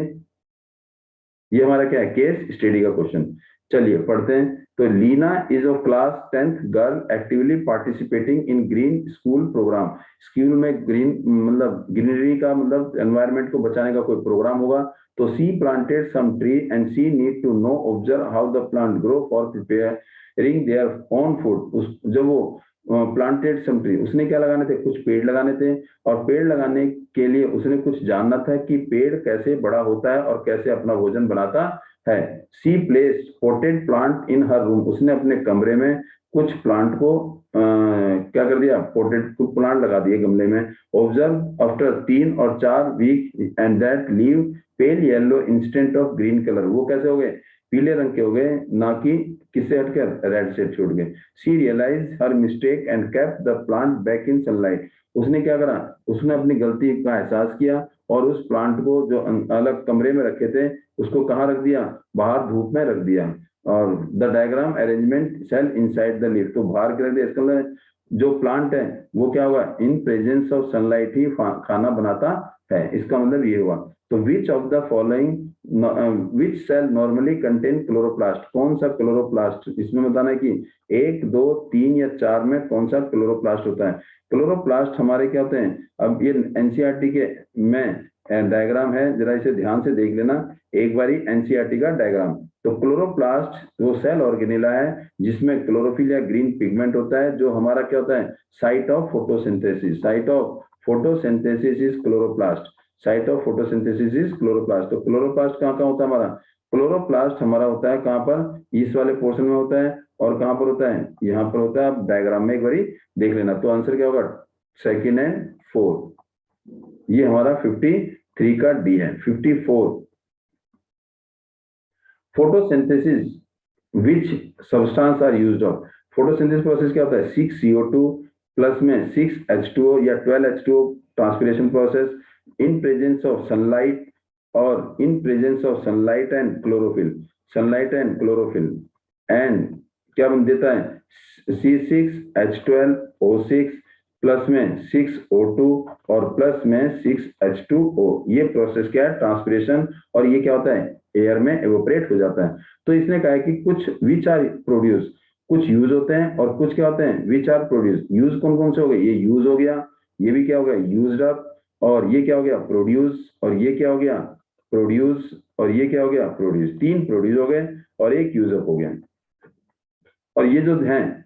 ये हमारा क्या है? केस स्टडी का क्वेश्चन। चलिए पढ़ते हैं। तो Leena is of class 10th girl actively participating in green school programme. School में ग्रीन मतलब ग्रीनरी का मतलब एनवायरनमेंट को बचाने का कोई प्रोग्राम होगा। तो she planted some tree and she need to know observe how the plant grow for preparing their own food. जब वो प्लांटेड सम ट्री, उसने क्या लगाने थे? कुछ पेड़ लगाने थे। और पेड़ लगाने के लिए उसने कुछ जानना था कि पेड़ कैसे बड़ा होता है और कैसे अपना भोजन बनाता है। She placed potted plant in her room. उसने अपने कमरे में कुछ प्लांट को क्या कर दिया? पोटेड प्लांट लगा दिए गमले में। ऑब्जर्व आफ्टर 3 और 4 week and that leave pale yellow instead of green colour. वो कैसे हो गए? पीले रंग के हो गए, ना कि किससे हटकर? रेड से छूट गए। She realise her mistake and kept the plant back in sunlight. उसने क्या करा? उसने अपनी गलती का एहसास किया और उस प्लांट को जो अलग कमरे में रखे थे उसको कहाँ रख दिया? बाहर धूप में रख दिया। और the diagram arrangement cell inside the leaf. तो बाहर रख दिया। इसका मतलब जो प्लांट है वो क्या होगा? इन प्रेजेंस ऑफ सनलाइट ही खाना बनाता है। इसका मतलब ये हुआ। तो which of the following which cell normally contain chloroplast. कौन सा क्लोरोप्लास्ट? इसमें बताना है कि 1, 2, 3 या 4 में कौन सा क्लोरोप्लास्ट होता है। क्लोरोप्लास्ट हमारे क्या होते हैं? अब ये एनसीईआरटी के में डायग्राम है, जरा इसे ध्यान से देख लेना एक बारी एनसीईआरटी का डायग्राम। तो क्लोरोप्लास्ट वो सेल ऑर्गेनिला है जिसमें क्लोरोफिल या ग्रीन पिगमेंट होता है, जो हमारा क्या होता है? Site of photosynthesis. Site of photosynthesis is chloroplast. Site of photosynthesis is chloroplast. तो क्लोरोप्लास्ट कहाँ कहाँ होता है हमारा? क्लोरोप्लास्ट हमारा होता है कहाँ पर? इस वाले पोर्शन में होता है। और कहाँ पर होता है? यहाँ पर होता है। आप डायग्राम में एक बारी देख लेना। तो आंसर क्या होगा? 2 एंड 4। ये हमारा 53 का डी है। 54 photosynthesis which substance are used of. Photosynthesis process क्या होता है? 6CO2 प्लस में 6H2O या 12H2O transpiration process in presence of sunlight और in presence of sunlight and chlorophyll. Sunlight and chlorophyll and क्या बन देता है? C6H12O6 प्लस में 6O2 और प्लस में 6H2O। ये प्रोसेस क्या है? ट्रांसपिरेशन। और ये क्या होता है? एयर में एवोपरेट हो जाता है। तो इसने कहा है कि कुछ विच आर प्रोड्यूस, कुछ यूज होते हैं और कुछ क्या होते हैं? Which are produce. यूज कौन कौन से हो गए? ये यूज हो गया, ये भी क्या हो गया? Used up. और ये क्या हो गया? प्रोड्यूस। और ये क्या हो गया? प्रोड्यूस। और ये क्या हो गया? प्रोड्यूस। 3 प्रोड्यूस हो गए और 1 यूज अप हो गया। और ये जो हैं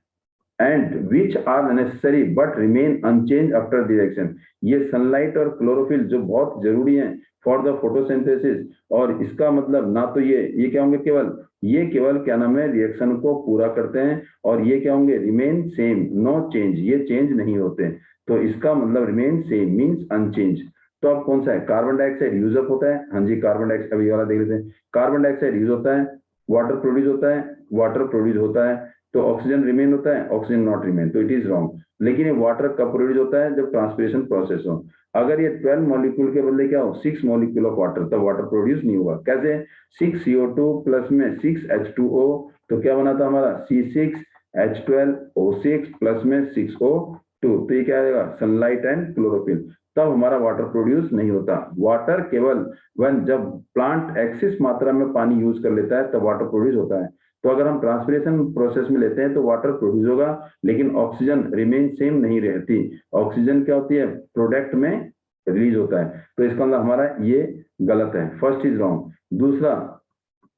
and which are necessary but remain unchange after direction. ये सनलाइट और क्लोरोफिल जो बहुत जरूरी हैं फॉर द फोटोसिंथेसिस। और इसका मतलब ना तो ये क्या होंगे? केवल ये केवल क्या नाम है? रिएक्शन को पूरा करते हैं। और ये क्या होंगे? Remain same, no change. ये चेंज नहीं होते। तो इसका मतलब रिमेन सेम मीन्स अनचेंज। तो अब कौन सा है? कार्बन डाइऑक्साइड यूज अप होता है। हाँ जी, कार्बन डाइऑक्साइड अभी वाला देख लेते हैं। कार्बन डाइऑक्साइड यूज होता है। वाटर प्रोड्यूस होता है। वाटर प्रोड्यूस होता है। तो ऑक्सीजन रिमेन होता है। Oxygen not remain. तो इट इज रॉन्ग। लेकिन ये वाटर कब प्रोड्यूस होता है? जब ट्रांसपिरेशन प्रोसेस हो। अगर ये 12 मॉलिक्यूल के बदले क्या हो? 6 मॉलिक्यूल ऑफ वाटर, तब वाटर प्रोड्यूस नहीं होगा। कैसे? 6CO2 प्लस में 6H2O। तो क्या बना था हमारा? C6H12O6 प्लस में 6O टू, तो ये क्या आएगा सनलाइट एंड क्लोरोफिल, तब हमारा वाटर प्रोड्यूस नहीं होता। वाटर केवल वन जब प्लांट एक्सिस मात्रा में पानी यूज कर लेता है तब वाटर प्रोड्यूस होता है। तो अगर हम ट्रांसपिरेशन प्रोसेस में लेते हैं तो वाटर प्रोड्यूस होगा, लेकिन ऑक्सीजन रिमेन सेम नहीं रहती। ऑक्सीजन क्या होती है प्रोडक्ट में रिलीज होता है, तो इसका मतलब हमारा ये गलत है, फर्स्ट इज रॉन्ग। दूसरा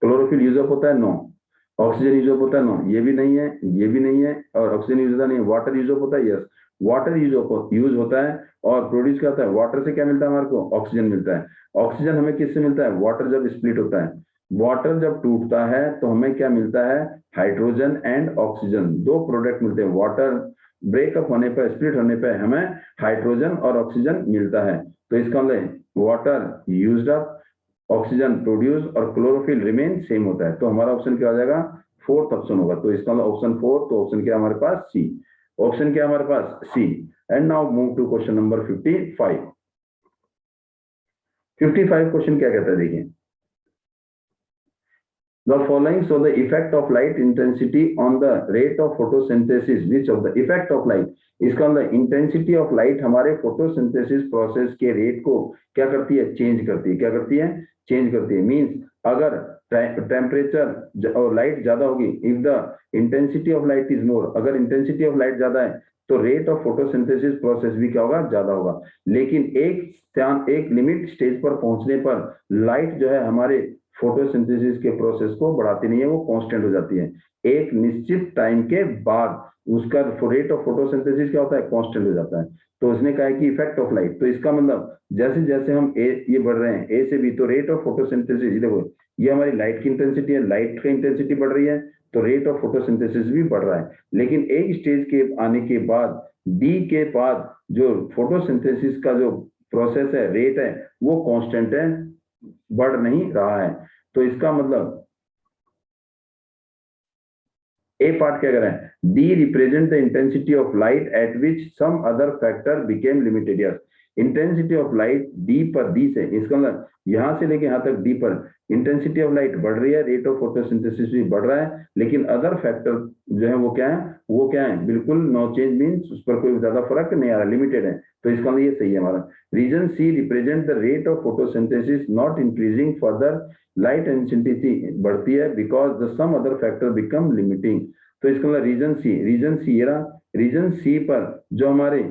क्लोरोफिल यूज अप होता है, नो। ऑक्सीजन यूज अप होता है, नो, ये भी नहीं है, ये भी नहीं है, और ऑक्सीजन यूज होता नहीं है। वाटर यूज अप होता है, यस, वाटर यूज होता है, और प्रोड्यूस क्या होता है, वाटर से क्या मिलता है हमारे को, ऑक्सीजन मिलता है। ऑक्सीजन हमें किससे मिलता है, वाटर जब स्प्लिट होता है, वाटर जब टूटता है तो हमें क्या मिलता है, हाइड्रोजन एंड ऑक्सीजन, दो प्रोडक्ट मिलते हैं। वाटर ब्रेकअप होने पर, स्प्लिट होने पर हमें हाइड्रोजन और ऑक्सीजन मिलता है। तो इसका मतलब water used up, oxygen produce और क्लोरोफिल रिमेन सेम होता है। तो हमारा ऑप्शन क्या हो जाएगा, फोर्थ ऑप्शन होगा। तो इसका मतलब ऑप्शन फोर, तो ऑप्शन क्या हमारे पास, सी। ऑप्शन क्या हमारे पास, C. And now move to question number 55। 55 question क्या कहता है, देखिए, the following show the effect of light intensity on the rate of photosynthesis, which of the effect of light, इसका मतलब इंटेंसिटी ऑफ लाइट हमारे फोटोसिंथेसिस प्रोसेस के रेट को क्या करती है, चेंज करती है। क्या करती है, चेंज करती है। मींस अगर टेम्परेचर और लाइट ज्यादा होगी, if the intensity of light is more, अगर इंटेंसिटी ऑफ लाइट ज्यादा है तो रेट ऑफ फोटोसिंथेसिस प्रोसेस भी क्या होगा, ज्यादा होगा। लेकिन एक लिमिट स्टेज पर पहुंचने पर लाइट जो है हमारे फोटोसिंथेसिस के प्रोसेस को बढ़ाती नहीं है, वो कांस्टेंट हो जाती है। एक निश्चित टाइम के बाद उसका रेट ऑफ फोटोसिंथेसिस क्या होता है, कांस्टेंट हो जाता है। तो उसने कहा है कि इफेक्ट ऑफ लाइट, तो इसका मतलब जैसे जैसे हम ये बढ़ रहे हैं ए से बी, तो रेट ऑफ फोटोसिंथेसिस, देखो ये हमारी लाइट की इंटेंसिटी है, लाइट की इंटेंसिटी बढ़ रही है तो रेट ऑफ फोटोसिंथेसिस भी बढ़ रहा है। लेकिन एक स्टेज के आने के बाद, बी के बाद, जो फोटोसिंथेसिस का जो प्रोसेस है, रेट है, वो कांस्टेंट है, बढ़ नहीं रहा है। तो इसका मतलब ए पार्ट क्या करें, D represent the intensity of light at which some other factor became limited. Yes, intensity of light D पर, डी से, इसका मतलब यहां से लेके यहां तक डी पर इंटेंसिटी ऑफ लाइट बढ़ रही है, रेट ऑफ फोटोसिंथेसिस भी बढ़ रहा है, लेकिन अदर फैक्टर जो है वो क्या है, वो क्या है, बिल्कुल नो चेंज, मीन्स उस पर कोई ज्यादा फर्क नहीं आ रहा, लिमिटेड है। तो इसका मतलब ये सही है हमारा। Reason C represent the rate of photosynthesis not increasing further, light intensity बढ़ती है because the some other factor become limiting. तो इसका मतलब रीजन सी ये रहा, रीजन सी पर जो हमारे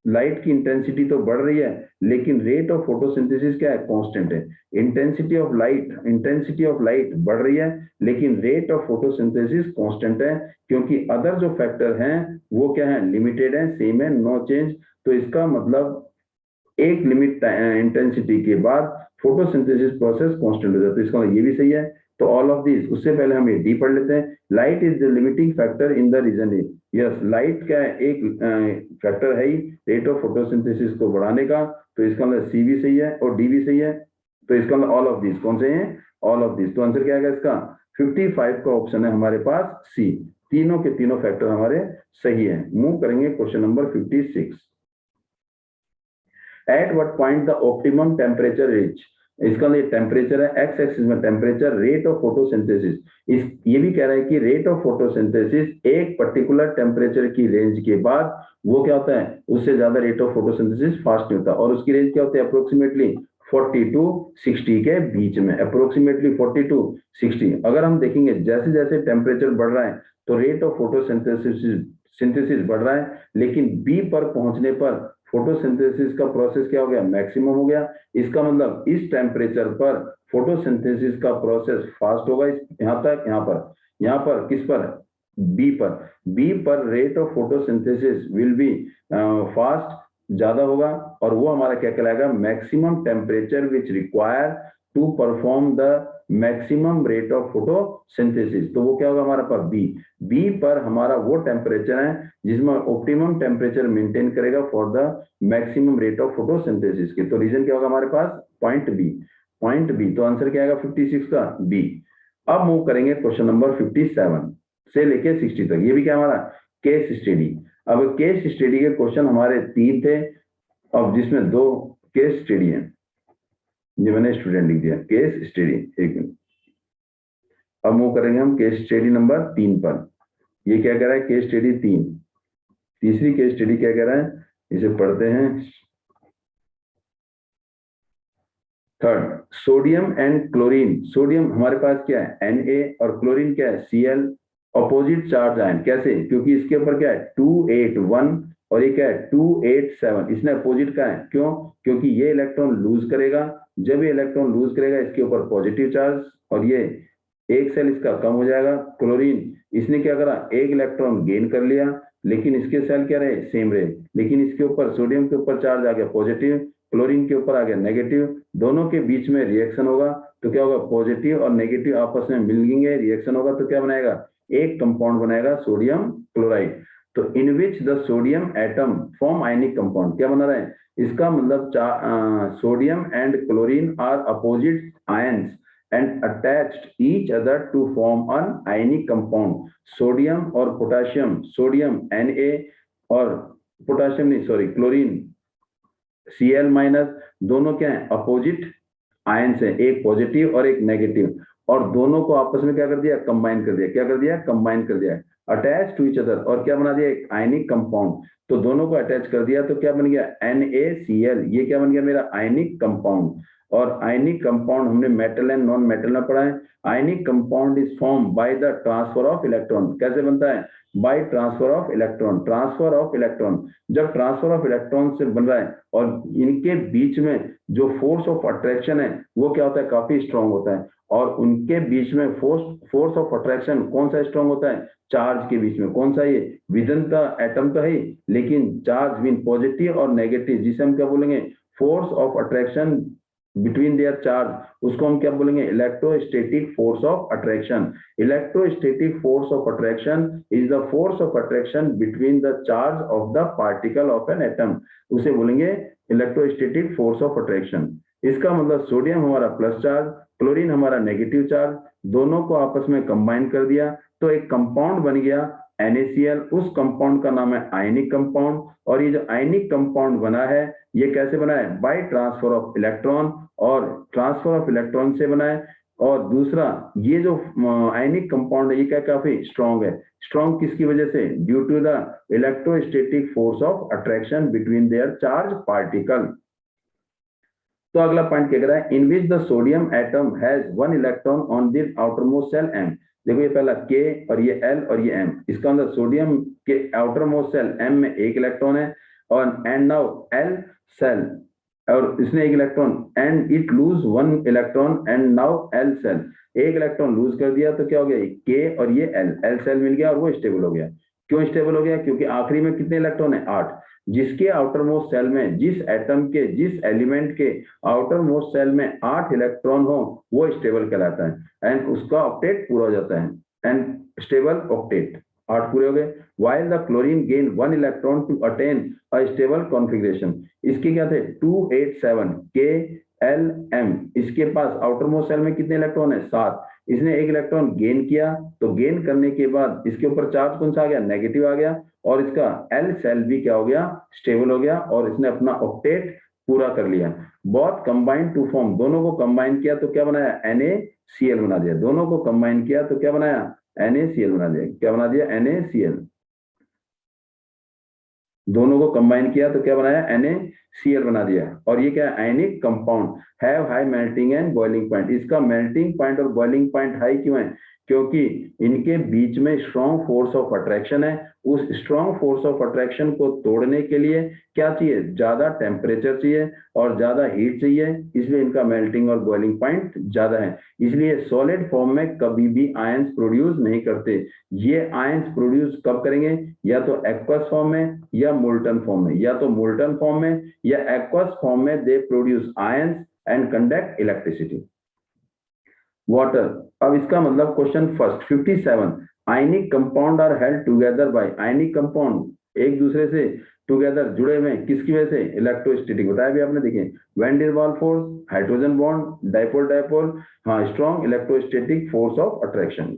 लाइट की इंटेंसिटी तो बढ़ रही है, लेकिन रेट ऑफ फोटोसिंथेसिस क्या है, कांस्टेंट है। इंटेंसिटी ऑफ लाइट बढ़ रही है, लेकिन रेट ऑफ फोटोसिंथेसिस कांस्टेंट है, क्योंकि अदर जो फैक्टर हैं वो क्या है, लिमिटेड है, सेम है, नो चेंज। तो इसका मतलब एक लिमिट इंटेंसिटी के बाद फोटोसिंथेसिस प्रोसेस कांस्टेंट हो जाता है। इसका ये भी सही है। तो ऑल ऑफ दिस, उससे पहले हम ये डी पढ़ लेते हैं। Light is the limiting factor in the region A. Yes, light क्या है, एक फैक्टर है ही रेट ऑफ फोटोसिंथेसिस को बढ़ाने का। तो इसका मतलब सी भी सही है और डी भी सही है। तो इसका मतलब ऑल ऑफ दिस कौन से हैं, ऑल ऑफ दिस। तो आंसर क्या आएगा इसका, 55 का ऑप्शन है हमारे पास सी। तीनों के तीनों फैक्टर हमारे सही है। मूव करेंगे question number 56। At what point the optimum temperature reach, इसका ये टेम्परेचर है, एक्स एक्सिस में टेम्परेचर, रेट ऑफ फोटोसिंथेसिस। इस ये भी कह रहा है कि रेट ऑफ फोटोसिंथेसिस एक पर्टिकुलर टेम्परेचर की रेंज के बाद वो क्या होता है, उससे ज्यादा रेट ऑफ फोटोसिंथेसिस फास्ट नहीं होता। और उसकी रेंज क्या होती है, अप्रोक्सीमेटली 40 टू 60 के बीच में, अप्रोक्सीमेटली 40 टू 60। अगर हम देखेंगे जैसे जैसे टेम्परेचर बढ़ रहा है तो रेट ऑफ फोटोसिंथेसिस बढ़ रहा है, लेकिन बी पर पहुंचने पर फोटोसिंथेसिस का प्रोसेस क्या हो गया, मैक्सिमम हो गया। इसका मतलब इस टेम्परेचर पर फोटोसिंथेसिस का प्रोसेस फास्ट होगा। यहां तक, यहाँ पर किस पर, बी पर rate of photosynthesis will be fast, ज्यादा होगा। और वो हमारा क्या कहलाएगा, maximum temperature which require to perform the maximum rate of photosynthesis. तो वो क्या होगा हमारा पर बी पर हमारा वो टेम्परेचर है जिसमें ऑप्टिमम टेम्परेचर मेंटेन करेगा for the maximum rate of photosynthesis के। तो रीजन क्या होगा हमारे पास, पॉइंट बी। तो आंसर क्या आएगा 56 का, बी। अब मूव करेंगे क्वेश्चन नंबर 57 से लेके 60 तक। ये भी क्या हमारा केस स्टडी। अब केस स्टडी के क्वेश्चन हमारे 3 थे, अब जिसमें 2 केस स्टडी है। ये मैंने स्टूडेंट लिख दिया, केस स्टडी। एक मिनट, अब मूव करेंगे हम केस स्टडी नंबर 3 पर। ये क्या कह रहा है, केस स्टडी 3, तीसरी केस स्टडी क्या कह रहा है, इसे पढ़ते हैं। Third, sodium and chlorine. Sodium हमारे पास क्या है Na और क्लोरीन क्या है Cl, अपोजिट चार्ज आयन। कैसे? क्योंकि इसके ऊपर क्या है 281 और ये क्या है 287, इसने अपोजिट का है। क्यों? क्योंकि ये इलेक्ट्रॉन लूज करेगा, जब ये इलेक्ट्रॉन लूज करेगा इसके ऊपर पॉजिटिव चार्ज, और ये एक सेल इसका कम हो जाएगा। क्लोरीन इसने क्या करा, एक इलेक्ट्रॉन गेन कर लिया, लेकिन इसके सेल क्या रहे, सेम रहे, लेकिन इसके ऊपर सोडियम के ऊपर चार्ज आ गया पॉजिटिव, क्लोरीन के ऊपर आ गया नेगेटिव, दोनों के बीच में रिएक्शन होगा तो क्या होगा, पॉजिटिव और नेगेटिव आपस में मिलेंगे, रिएक्शन होगा तो क्या बनाएगा, एक कंपाउंड बनाएगा सोडियम क्लोराइड। तो in which the sodium atom form ionic compound, क्या बना रहा है, इसका मतलब sodium and chlorine are opposite ions and attached each other to form an ionic compound। Sodium और पोटेशियम, सोडियम Na और पोटेशियम नहीं सॉरी क्लोरीन Cl माइनस, दोनों क्या है, अपोजिट आयंस है, एक पॉजिटिव और एक नेगेटिव, और दोनों को आपस में क्या कर दिया, कंबाइन कर दिया। क्या कर दिया, कंबाइन कर दिया, अटैच टू ईच अदर, और क्या बना दिया, एक आयनिक कंपाउंड। तो दोनों को अटैच कर दिया तो क्या बन गया NaCl, ये क्या बन गया मेरा आयनिक कंपाउंड। और आयनिक कंपाउंड हमने मेटल एंड नॉन मेटल में पढ़ा है। Ionic compound is form by the transfer of electron. कैसे बनता है, bye transfer of electron. Transfer of electron, जब ट्रांसफर ऑफ इलेक्ट्रॉन से बन रहा है और इनके बीच में जो फोर्स ऑफ अट्रैक्शन है वो क्या होता है, काफी स्ट्रांग होता है। और उनके बीच में फोर्स ऑफ अट्रैक्शन कौन सा स्ट्रांग होता है, चार्ज के बीच में। कौन सा, ये विदिन द एटम तो है, लेकिन चार्ज मीन पॉजिटिव और नेगेटिव, जिसे हम क्या बोलेंगे, force of attraction between their charge, उसको हम क्या बोलेंगे, electrostatic force of attraction. Electrostatic force of attraction is the force of attraction between the charge of the particle of an atom, उसे बोलेंगे इलेक्ट्रोस्टैटिक फोर्स ऑफ अट्रैक्शन। इसका मतलब सोडियम हमारा प्लस चार्ज, क्लोरीन हमारा नेगेटिव चार्ज, दोनों को आपस में कंबाइन कर दिया तो एक कंपाउंड बन गया NaCl। उस कंपाउंड का नाम है आयनिक कंपाउंड। और ये जो आयनिक कंपाउंड बना है ये कैसे बना है, बाय ट्रांसफर ऑफ इलेक्ट्रॉन, और ट्रांसफर ऑफ इलेक्ट्रॉन से बना है। और दूसरा, ये जो आयनिक कंपाउंड है ये क्या काफी स्ट्रॉन्ग है। स्ट्रॉन्ग किसकी वजह से, due to the electrostatic force of attraction between their charge particle. तो अगला पॉइंट क्या कह रहा है, in which the sodium atom has one electron on the outermost shell M। देखो ये पहला K और ये L और ये M, इसका मतलब सोडियम के आउटरमोस्ट सेल M में एक इलेक्ट्रॉन है, और एंड नाउ L सेल, और इसने एक electron, and it lose one electron, and now L shell, एक इलेक्ट्रॉन लूज कर दिया तो क्या हो गया, K और ये L सेल मिल गया और वो स्टेबल हो गया। क्यों स्टेबल हो गया, क्योंकि आखिरी में कितने इलेक्ट्रॉन है, 8। जिसके आउटर मोस्ट सेल में, जिस एटम के, जिस एलिमेंट के आउटर मोस्ट सेल में 8 इलेक्ट्रॉन हो वो स्टेबल कहलाता है, एंड उसका ऑक्टेट पूरा हो जाता है, एंड स्टेबल ऑक्टेट 8 पूरे हो गए। While the chlorine gain 1 electron to attain a stable configuration. इसके क्या थे 287 KLM, इसके पास आउटर मोस्ट सेल में कितने इलेक्ट्रॉन है, 7। इसने एक इलेक्ट्रॉन गेन किया, तो गेन करने के बाद इसके ऊपर चार्ज कौन सा आ गया, नेगेटिव आ गया, और इसका L सेल भी क्या हो गया, स्टेबल हो गया, और इसने अपना ऑक्टेट पूरा कर लिया। बोथ कंबाइन टू फॉर्म, दोनों को कंबाइन किया तो क्या बनाया, NaCl बना दिया। दोनों को कंबाइन किया तो क्या बनाया, NaCl बना दिया। क्या बना दिया, NaCl। दोनों को कंबाइन किया तो क्या बनाया, NaCl बना दिया। और ये क्या है, ionic compound, have high melting and boiling point. इसका मेल्टिंग पॉइंट और बॉइलिंग पॉइंट हाई क्यों है, क्योंकि इनके बीच में स्ट्रॉन्ग फोर्स ऑफ अट्रैक्शन है। उस स्ट्रॉन्ग फोर्स ऑफ अट्रैक्शन को तोड़ने के लिए क्या चाहिए, ज्यादा टेम्परेचर चाहिए और ज्यादा हीट चाहिए, इसलिए इनका मेल्टिंग और बॉइलिंग पॉइंट ज्यादा है। इसलिए सॉलिड फॉर्म में कभी भी आयंस प्रोड्यूस नहीं करते। ये आयंस प्रोड्यूस कब करेंगे, या तो एक्वस फॉर्म में या मोल्टन फॉर्म में, या तो मोल्टन फॉर्म में या एक्वस फॉर्म में they produce ions and conduct electricity. Water, अब इसका मतलब question first 57, ionic compound are held together by, ionic compound एक दूसरे से टुगेदर जुड़े हुए किसकी वजह से, इलेक्ट्रोस्टैटिक, बताया भी आपने, देखिए van der Waals force, hydrogen bond, dipole dipole, हाँ strong electrostatic force of attraction.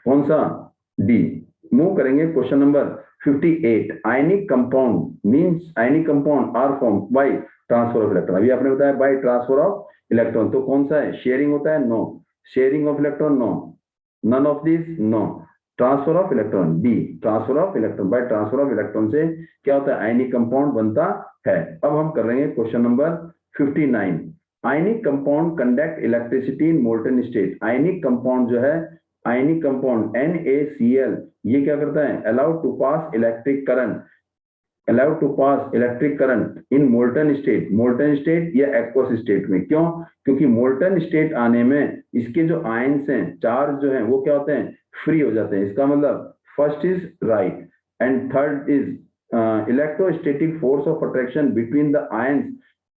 कौन सा, डी। मूव करेंगे question number 58, ionic compound means, ionic compound are form by transfer of electron. अभी आपने बताया बाय ट्रांसफर ऑफ इलेक्ट्रॉन, तो कौन सा है, शेयरिंग होता है, no. Sharing of electron, no. None of this, no. Transfer of electron, D transfer of electron. By transfer of electron से क्या होता है, आयनिक कंपाउंड बनता है। अब हम कर लेंगे question number 59। Ionic compound conduct electricity in molten state. Ionic compound जो है, आयनिक कंपाउंड NaCl, ये क्या करता है, allowed to pass electric current, allowed to pass electric current in molten state या aqueous स्टेट में। क्यों? क्योंकि मोल्टन स्टेट आने में इसके जो आयंस हैं, चार्ज जो हैं, वो क्या होते हैं, फ्री हो जाते हैं। इसका मतलब first is right and third is electrostatic force of attraction between the ions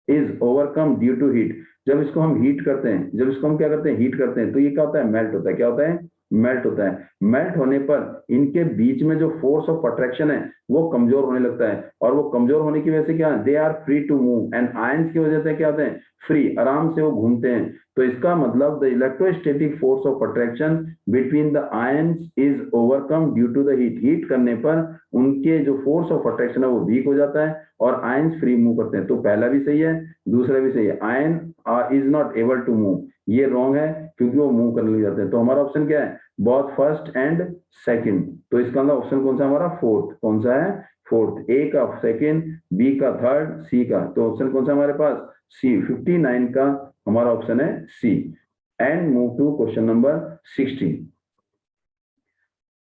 is overcome due to heat. जब इसको हम हीट करते हैं, जब इसको हम क्या करते हैं, हीट करते हैं, तो ये क्या होता है, मेल्ट होता है। क्या होता है, मेल्ट होता है। मेल्ट होने पर इनके बीच में जो फोर्स ऑफ अट्रैक्शन है वो कमजोर होने लगता है, और वो कमजोर होने की वजह से क्या, they are free to move, and ions की वजह से क्या होते हैं, फ्री, आराम से वो घूमते हैं। तो इसका मतलब the electrostatic force of attraction between the ions is overcome due to the heat. Heat करने पर उनके जो फोर्स ऑफ अट्रैक्शन है वो वीक हो जाता है और आयंस फ्री मूव करते हैं। तो पहला भी सही है, दूसरा भी सही है। Ion is not able to move, ये रॉन्ग है क्योंकि वो मूव करने लग जाते हैं। तो हमारा ऑप्शन क्या है, बोथ फर्स्ट एंड सेकंड। तो इसका अंदर ऑप्शन कौन सा हमारा, फोर्थ। कौन सा है, फोर्थ। ए का सेकंड, बी का थर्ड, सी का, तो ऑप्शन कौन सा हमारे पास, सी। 59 का हमारा ऑप्शन है C. And move to question number 16।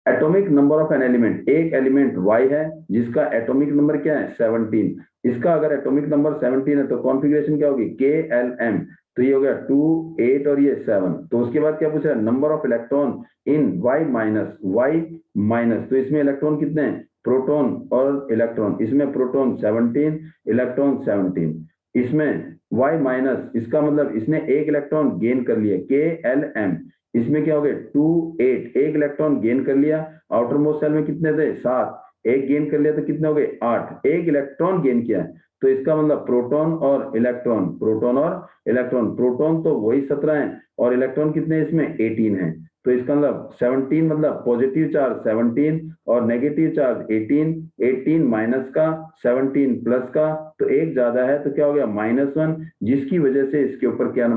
Atomic number of an element. एक एलिमेंट Y है जिसका एटॉमिक नंबर क्या है, 17। इसका अगर एटॉमिक नंबर 17 है तो कॉन्फ़िगरेशन क्या होगी, KLM। तो ये हो गया 2, 8 और ये 7। तो उसके बाद क्या पूछा, number of electron in Y minus. तो इसमें इलेक्ट्रॉन कितने हैं, प्रोटॉन और इलेक्ट्रॉन। इसमें प्रोटॉन 17, इलेक्ट्रॉन 17। इसमें Y माइनस, इसका मतलब इसने एक इलेक्ट्रॉन गेन कर लिया, KLM। इसमें क्या हो गया, 2, 8, एक इलेक्ट्रॉन गेन कर लिया। आउटर मोस्ट सेल में कितने थे, 7, एक गेन कर लिया तो कितने हो गए, 8, एक इलेक्ट्रॉन गेन किया। तो इसका मतलब प्रोटॉन और इलेक्ट्रॉन, प्रोटॉन और इलेक्ट्रॉन, प्रोटॉन तो वही 17 है और इलेक्ट्रॉन कितने इसमें 18 है। तो इसका मतलब 17 मतलब पॉजिटिव चार्ज 17 और नेगेटिव चार्ज 18, 18 माइनस का, 17 प्लस का, तो एक ज्यादा है तो क्या हो गया, -1, जिसकी वजह से इसके ऊपर क्या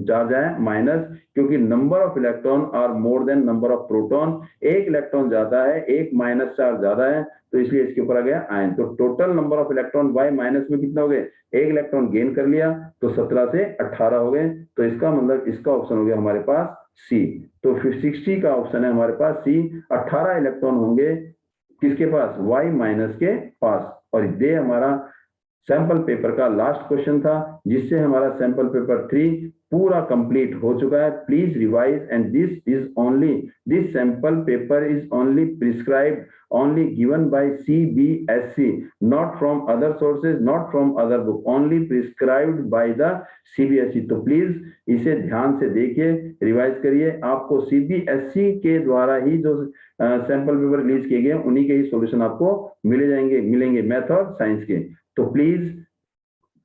चार्ज है, माइनस, क्योंकि number of electron are more than number of proton. एक इलेक्ट्रॉन ज्यादा है, एक माइनस चार्ज ज्यादा है, तो इसलिए इसके ऊपर आ गया आयन। तो total number of electron Y minus में कितना हो गए, एक इलेक्ट्रॉन गेन कर लिया तो 17 से 18 हो गए। तो इसका मतलब इसका ऑप्शन हो गया हमारे पास सी। तो 60 का ऑप्शन है हमारे पास सी। 18 इलेक्ट्रॉन होंगे किसके पास, Y माइनस के पास। और ये हमारा सैंपल पेपर का लास्ट क्वेश्चन था, जिससे हमारा सैंपल पेपर 3 पूरा कंप्लीट हो चुका है। Please revise and this sample paper is only prescribed, only given by CBSE, not from other sources, not from other book, only prescribed by the CBSE। तो प्लीज इसे ध्यान से देखिए, रिवाइज करिए। आपको CBSE के द्वारा ही जो सैंपल पेपर रिलीज किए गए उन्हीं के ही सॉल्यूशन आपको मिलेंगे मैथ और साइंस के। तो please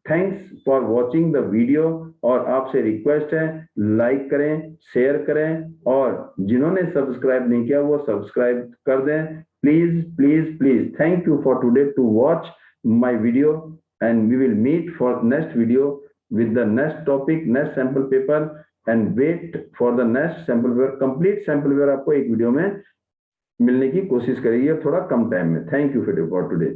thanks for watching the video, और आपसे रिक्वेस्ट है लाइक करें, शेयर करें, और जिन्होंने सब्सक्राइब नहीं किया वो सब्सक्राइब कर दें। Please thank you for today to watch my video, and we will meet for next video with the next topic, next sample paper, and wait for the next sample paper। complete sample paper आपको एक वीडियो में मिलने की कोशिश करेगी थोड़ा कम टाइम में। Thank you for today.